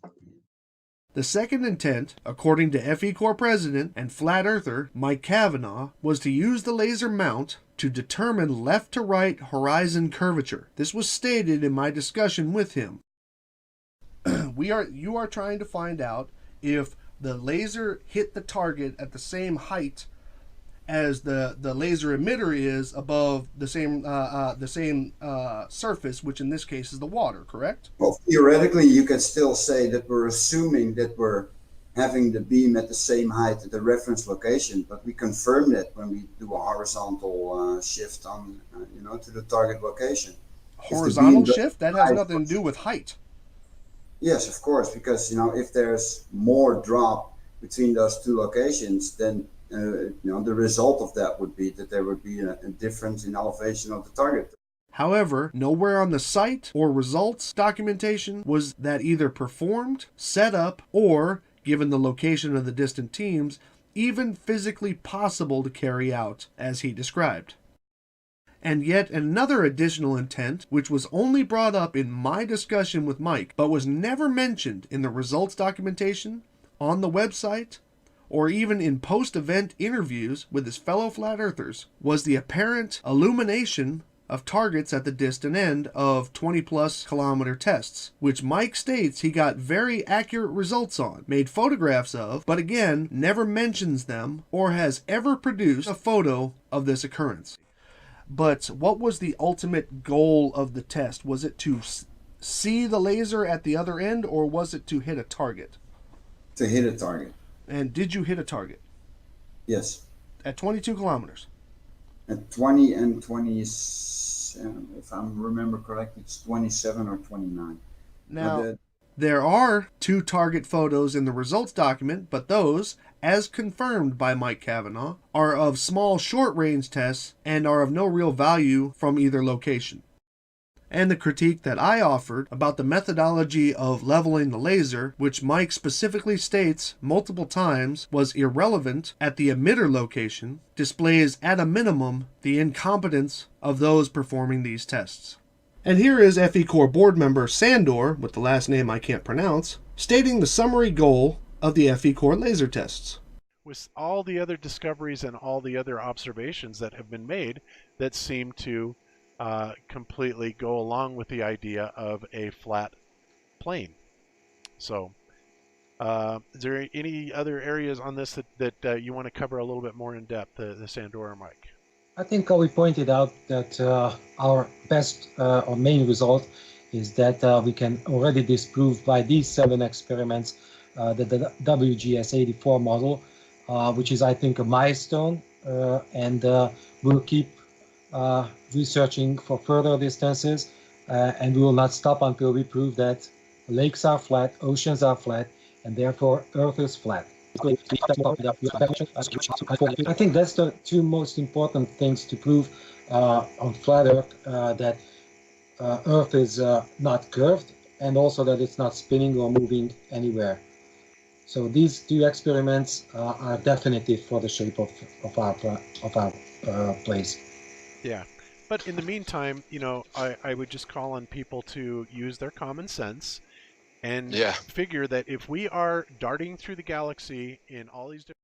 The second intent, according to FECore president and flat earther Mike Cavanaugh, was to use the laser mount to determine left to right horizon curvature. This was stated in my discussion with him. You are trying to find out if the laser hit the target at the same height as the laser emitter is above the same surface, which in this case is the water, correct? Well, theoretically, you can still say that we're assuming that we're having the beam at the same height at the reference location, but we confirm that when we do a horizontal shift on, to the target location. Horizontal shift? That has nothing to do with height. Yes, of course, because, if there's more drop between those 2 locations, then the result of that would be that there would be a difference in elevation of the target. However, nowhere on the site or results documentation was that either performed, set up, or, given the location of the distant teams, even physically possible to carry out, as he described. And yet another additional intent, which was only brought up in my discussion with Mike, but was never mentioned in the results documentation, on the website, or even in post-event interviews with his fellow flat earthers, was the apparent illumination of targets at the distant end of 20-plus kilometer tests, which Mike states he got very accurate results on, made photographs of, but again, never mentions them or has ever produced a photo of this occurrence. But what was the ultimate goal of the test? Was it to see the laser at the other end, or was it to hit a target? To hit a target. And did you hit a target? Yes. At 22 kilometers? At 20 and 27, if I remember correctly, it's 27 or 29. Now, there are 2 target photos in the results document, but those, as confirmed by Mike Cavanaugh, are of small short-range tests and are of no real value from either location. And the critique that I offered about the methodology of leveling the laser, which Mike specifically states multiple times was irrelevant at the emitter location, displays at a minimum the incompetence of those performing these tests. And here is FECore board member Sandor, with the last name I can't pronounce, stating the summary goal of the FECore laser tests. With all the other discoveries and all the other observations that have been made that seem to completely go along with the idea of a flat plane. So, is there any other areas on this that you want to cover a little bit more in depth, the Sandor Mike? I think we pointed out that our best or main result is that we can already disprove by these 7 experiments that the WGS-84 model, which is, I think, a milestone, and we'll keep researching for further distances, and we will not stop until we prove that lakes are flat, oceans are flat, and therefore Earth is flat. I think that's the 2 most important things to prove on flat Earth, that Earth is not curved, and also that it's not spinning or moving anywhere. So these 2 experiments are definitive for the shape of our place. Yeah, but in the meantime, I would just call on people to use their common sense and figure that if we are darting through the galaxy in all these different...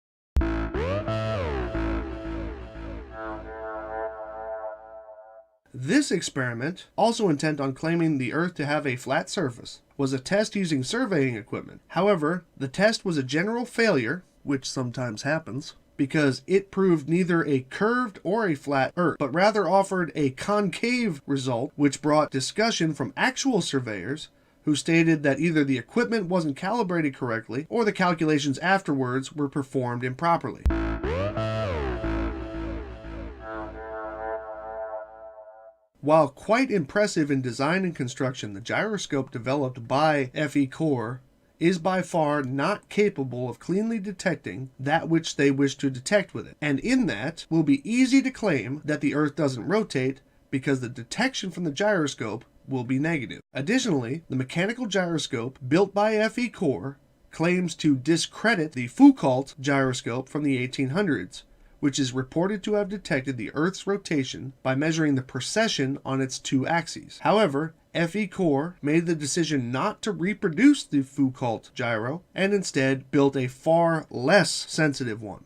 This experiment, also intent on claiming the Earth to have a flat surface, was a test using surveying equipment. However, the test was a general failure, which sometimes happens, because it proved neither a curved or a flat Earth, but rather offered a concave result, which brought discussion from actual surveyors who stated that either the equipment wasn't calibrated correctly or the calculations afterwards were performed improperly. While quite impressive in design and construction, the gyroscope developed by FECore is by far not capable of cleanly detecting that which they wish to detect with it, and in that will be easy to claim that the Earth doesn't rotate because the detection from the gyroscope will be negative. Additionally, the mechanical gyroscope built by FECore claims to discredit the FECore gyroscope from the 1800s, which is reported to have detected the Earth's rotation by measuring the precession on its two axes. However, FECore made the decision not to reproduce the FECore gyro and instead built a far less sensitive one.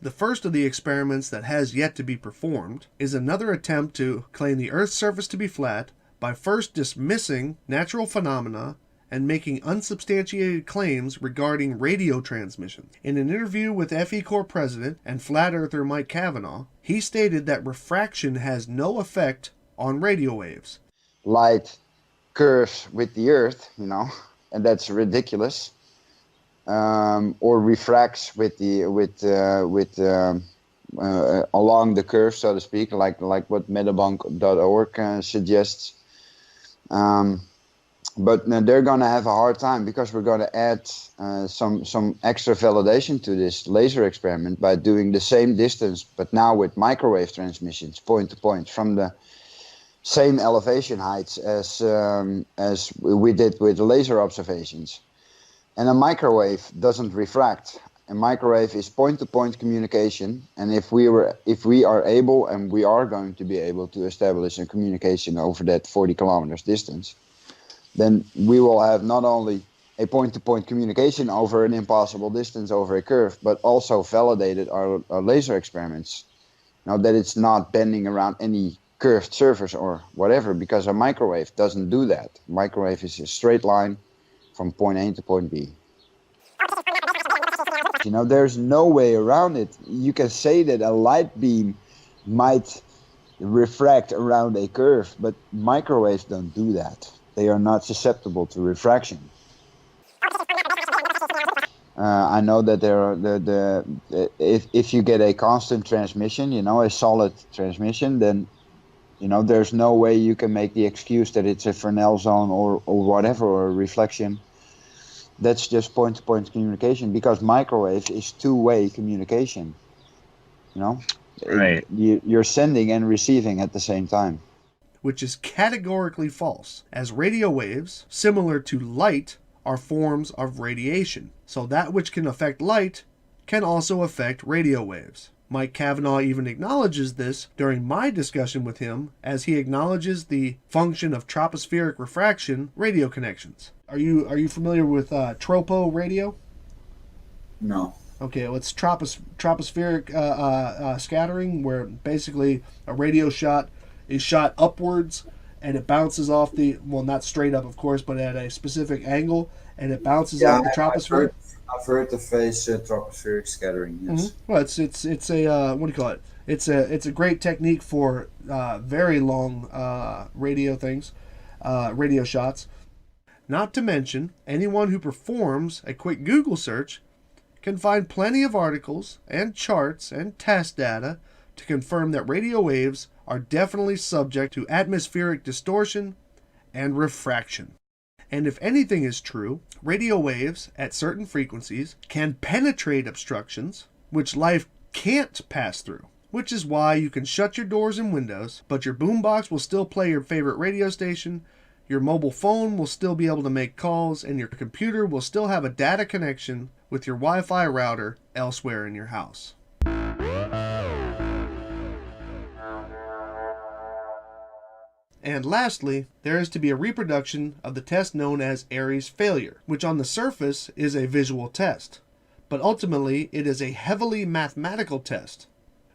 The first of the experiments that has yet to be performed is another attempt to claim the Earth's surface to be flat by first dismissing natural phenomena and making unsubstantiated claims regarding radio transmissions. In an interview with FECore president and flat earther Mike Cavanaugh, he stated that refraction has no effect on radio waves. Light curves with the Earth, and that's ridiculous. Or refracts along the curve, so to speak, like what Metabunk.org suggests. But they're going to have a hard time because we're going to add some extra validation to this laser experiment by doing the same distance, but now with microwave transmissions, point to point, from the same elevation heights as we did with laser observations. And a microwave doesn't refract. A microwave is point-to-point communication, and if we are able, and we are going to be able to establish a communication over that 40 kilometers distance, then we will have not only a point-to-point communication over an impossible distance over a curve, but also validated our laser experiments. That it's not bending around any curved surface or whatever, because a microwave doesn't do that. Microwave is a straight line from point A to point B. There's no way around it. You can say that a light beam might refract around a curve, but microwaves don't do that. They are not susceptible to refraction. I know that there are if you get a constant transmission, a solid transmission, then there's no way you can make the excuse that it's a Fresnel zone or whatever, or a reflection. That's just point-to-point communication, because microwave is two-way communication. Right. You're sending and receiving at the same time. Which is categorically false, as radio waves, similar to light, are forms of radiation. So that which can affect light can also affect radio waves. Mike Cavanaugh even acknowledges this during my discussion with him, as he acknowledges the function of tropospheric refraction radio connections. Are you familiar with tropo radio? No. Okay, well, it's tropospheric scattering, where basically a radio shot is shot upwards and it bounces off not straight up, of course, but at a specific angle, and it bounces off the troposphere. I've heard the phrase tropospheric scattering. Yes. Mm-hmm. Well, it's a what do you call it? It's a great technique for very long radio things, radio shots. Not to mention, anyone who performs a quick Google search can find plenty of articles and charts and test data to confirm that radio waves are definitely subject to atmospheric distortion and refraction. And if anything is true, radio waves at certain frequencies can penetrate obstructions which life can't pass through, which is why you can shut your doors and windows, but your boombox will still play your favorite radio station, your mobile phone will still be able to make calls, and your computer will still have a data connection with your Wi-Fi router elsewhere in your house. And lastly, there is to be a reproduction of the test known as Airy's failure, which on the surface is a visual test, but ultimately it is a heavily mathematical test,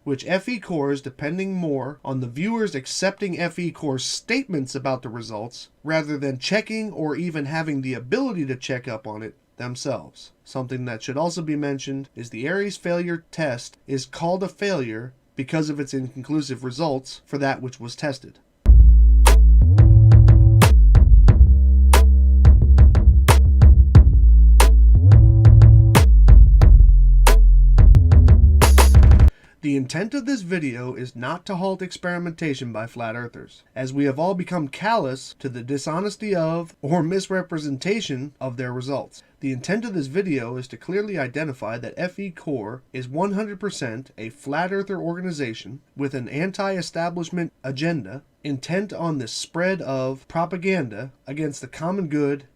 which FECore is depending more on the viewers accepting FECore's statements about the results rather than checking or even having the ability to check up on it themselves. Something that should also be mentioned is the Airy's failure test is called a failure because of its inconclusive results for that which was tested. The intent of this video is not to halt experimentation by flat earthers, as we have all become callous to the dishonesty of or misrepresentation of their results. The intent of this video is to clearly identify that FECore is 100% a flat earther organization with an anti-establishment agenda intent on the spread of propaganda against the common good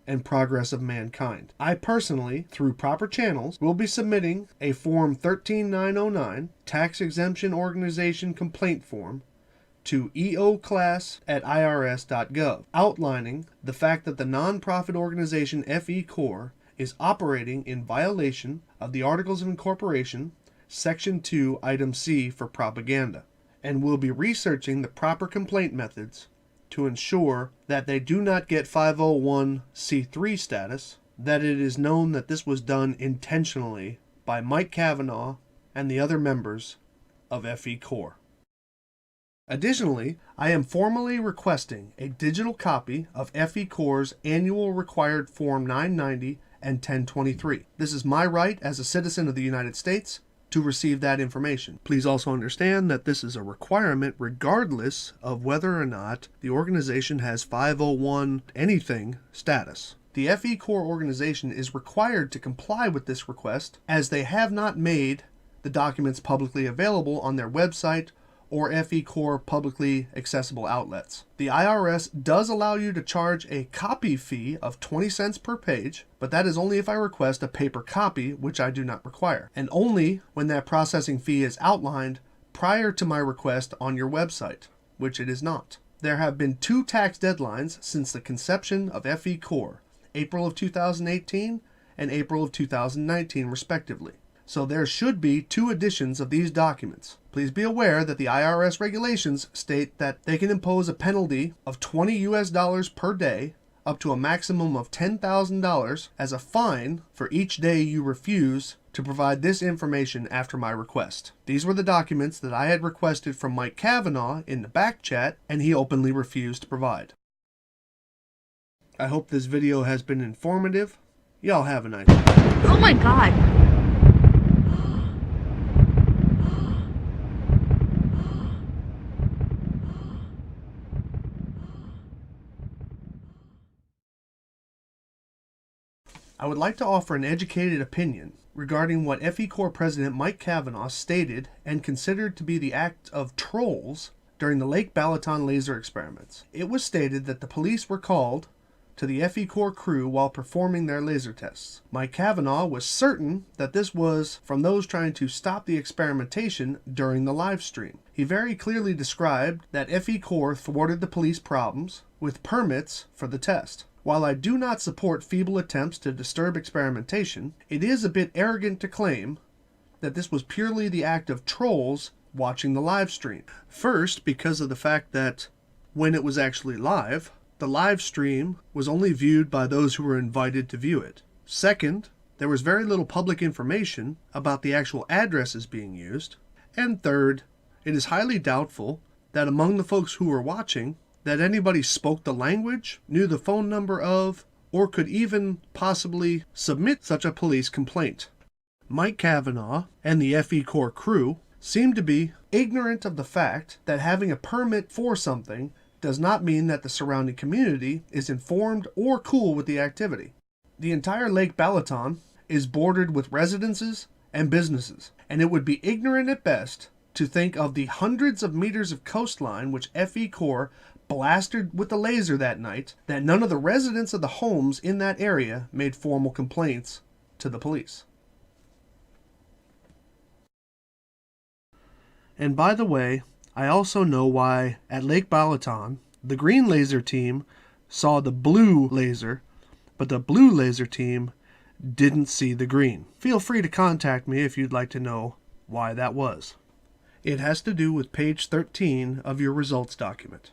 and progress of mankind. I personally, through proper channels, will be submitting a Form 13909 Tax Exemption Organization Complaint Form to eoclass@irs.gov, outlining the fact that the nonprofit organization FECore is operating in violation of the Articles of Incorporation, Section 2, Item C for propaganda, and will be researching the proper complaint methods to ensure that they do not get 501c3 status, that it is known that this was done intentionally by Mike Cavanaugh and the other members of FECore. Additionally, I am formally requesting a digital copy of FECore's annual required Form 990 and 1023. This is my right as a citizen of the United States to receive that information. Please also understand that this is a requirement regardless of whether or not the organization has 501 anything status. The FECore organization is required to comply with this request as they have not made the documents publicly available on their website or FECore publicly accessible outlets. The IRS does allow you to charge a copy fee of 20 cents per page, but that is only if I request a paper copy, which I do not require, and only when that processing fee is outlined prior to my request on your website, which it is not. There have been 2 tax deadlines since the conception of FECore, April of 2018 and April of 2019 respectively. So there should be 2 editions of these documents. Please be aware that the IRS regulations state that they can impose a penalty of $20 US per day up to a maximum of $10,000 as a fine for each day you refuse to provide this information after my request. These were the documents that I had requested from Mike Cavanaugh in the back chat, and he openly refused to provide. I hope this video has been informative. Y'all have a nice day. Oh my god. I would like to offer an educated opinion regarding what FECore President Mike Cavanaugh stated and considered to be the act of trolls during the Lake Balaton laser experiments. It was stated that the police were called to the FECore crew while performing their laser tests. Mike Cavanaugh was certain that this was from those trying to stop the experimentation during the live stream. He very clearly described that FECore thwarted the police problems with permits for the test. While I do not support feeble attempts to disturb experimentation, it is a bit arrogant to claim that this was purely the act of trolls watching the live stream. First, because of the fact that when it was actually live, the live stream was only viewed by those who were invited to view it. Second, there was very little public information about the actual addresses being used. And third, it is highly doubtful that among the folks who were watching, that anybody spoke the language, knew the phone number of, or could even possibly submit such a police complaint. Mike Cavanaugh and the FECore crew seem to be ignorant of the fact that having a permit for something does not mean that the surrounding community is informed or cool with the activity. The entire Lake Balaton is bordered with residences and businesses, and it would be ignorant at best to think of the hundreds of meters of coastline which FECore blasted with the laser that night, that none of the residents of the homes in that area made formal complaints to the police. And by the way, I also know why at Lake Balaton, the green laser team saw the blue laser, but the blue laser team didn't see the green. Feel free to contact me if you'd like to know why that was. It has to do with page 13 of your results document.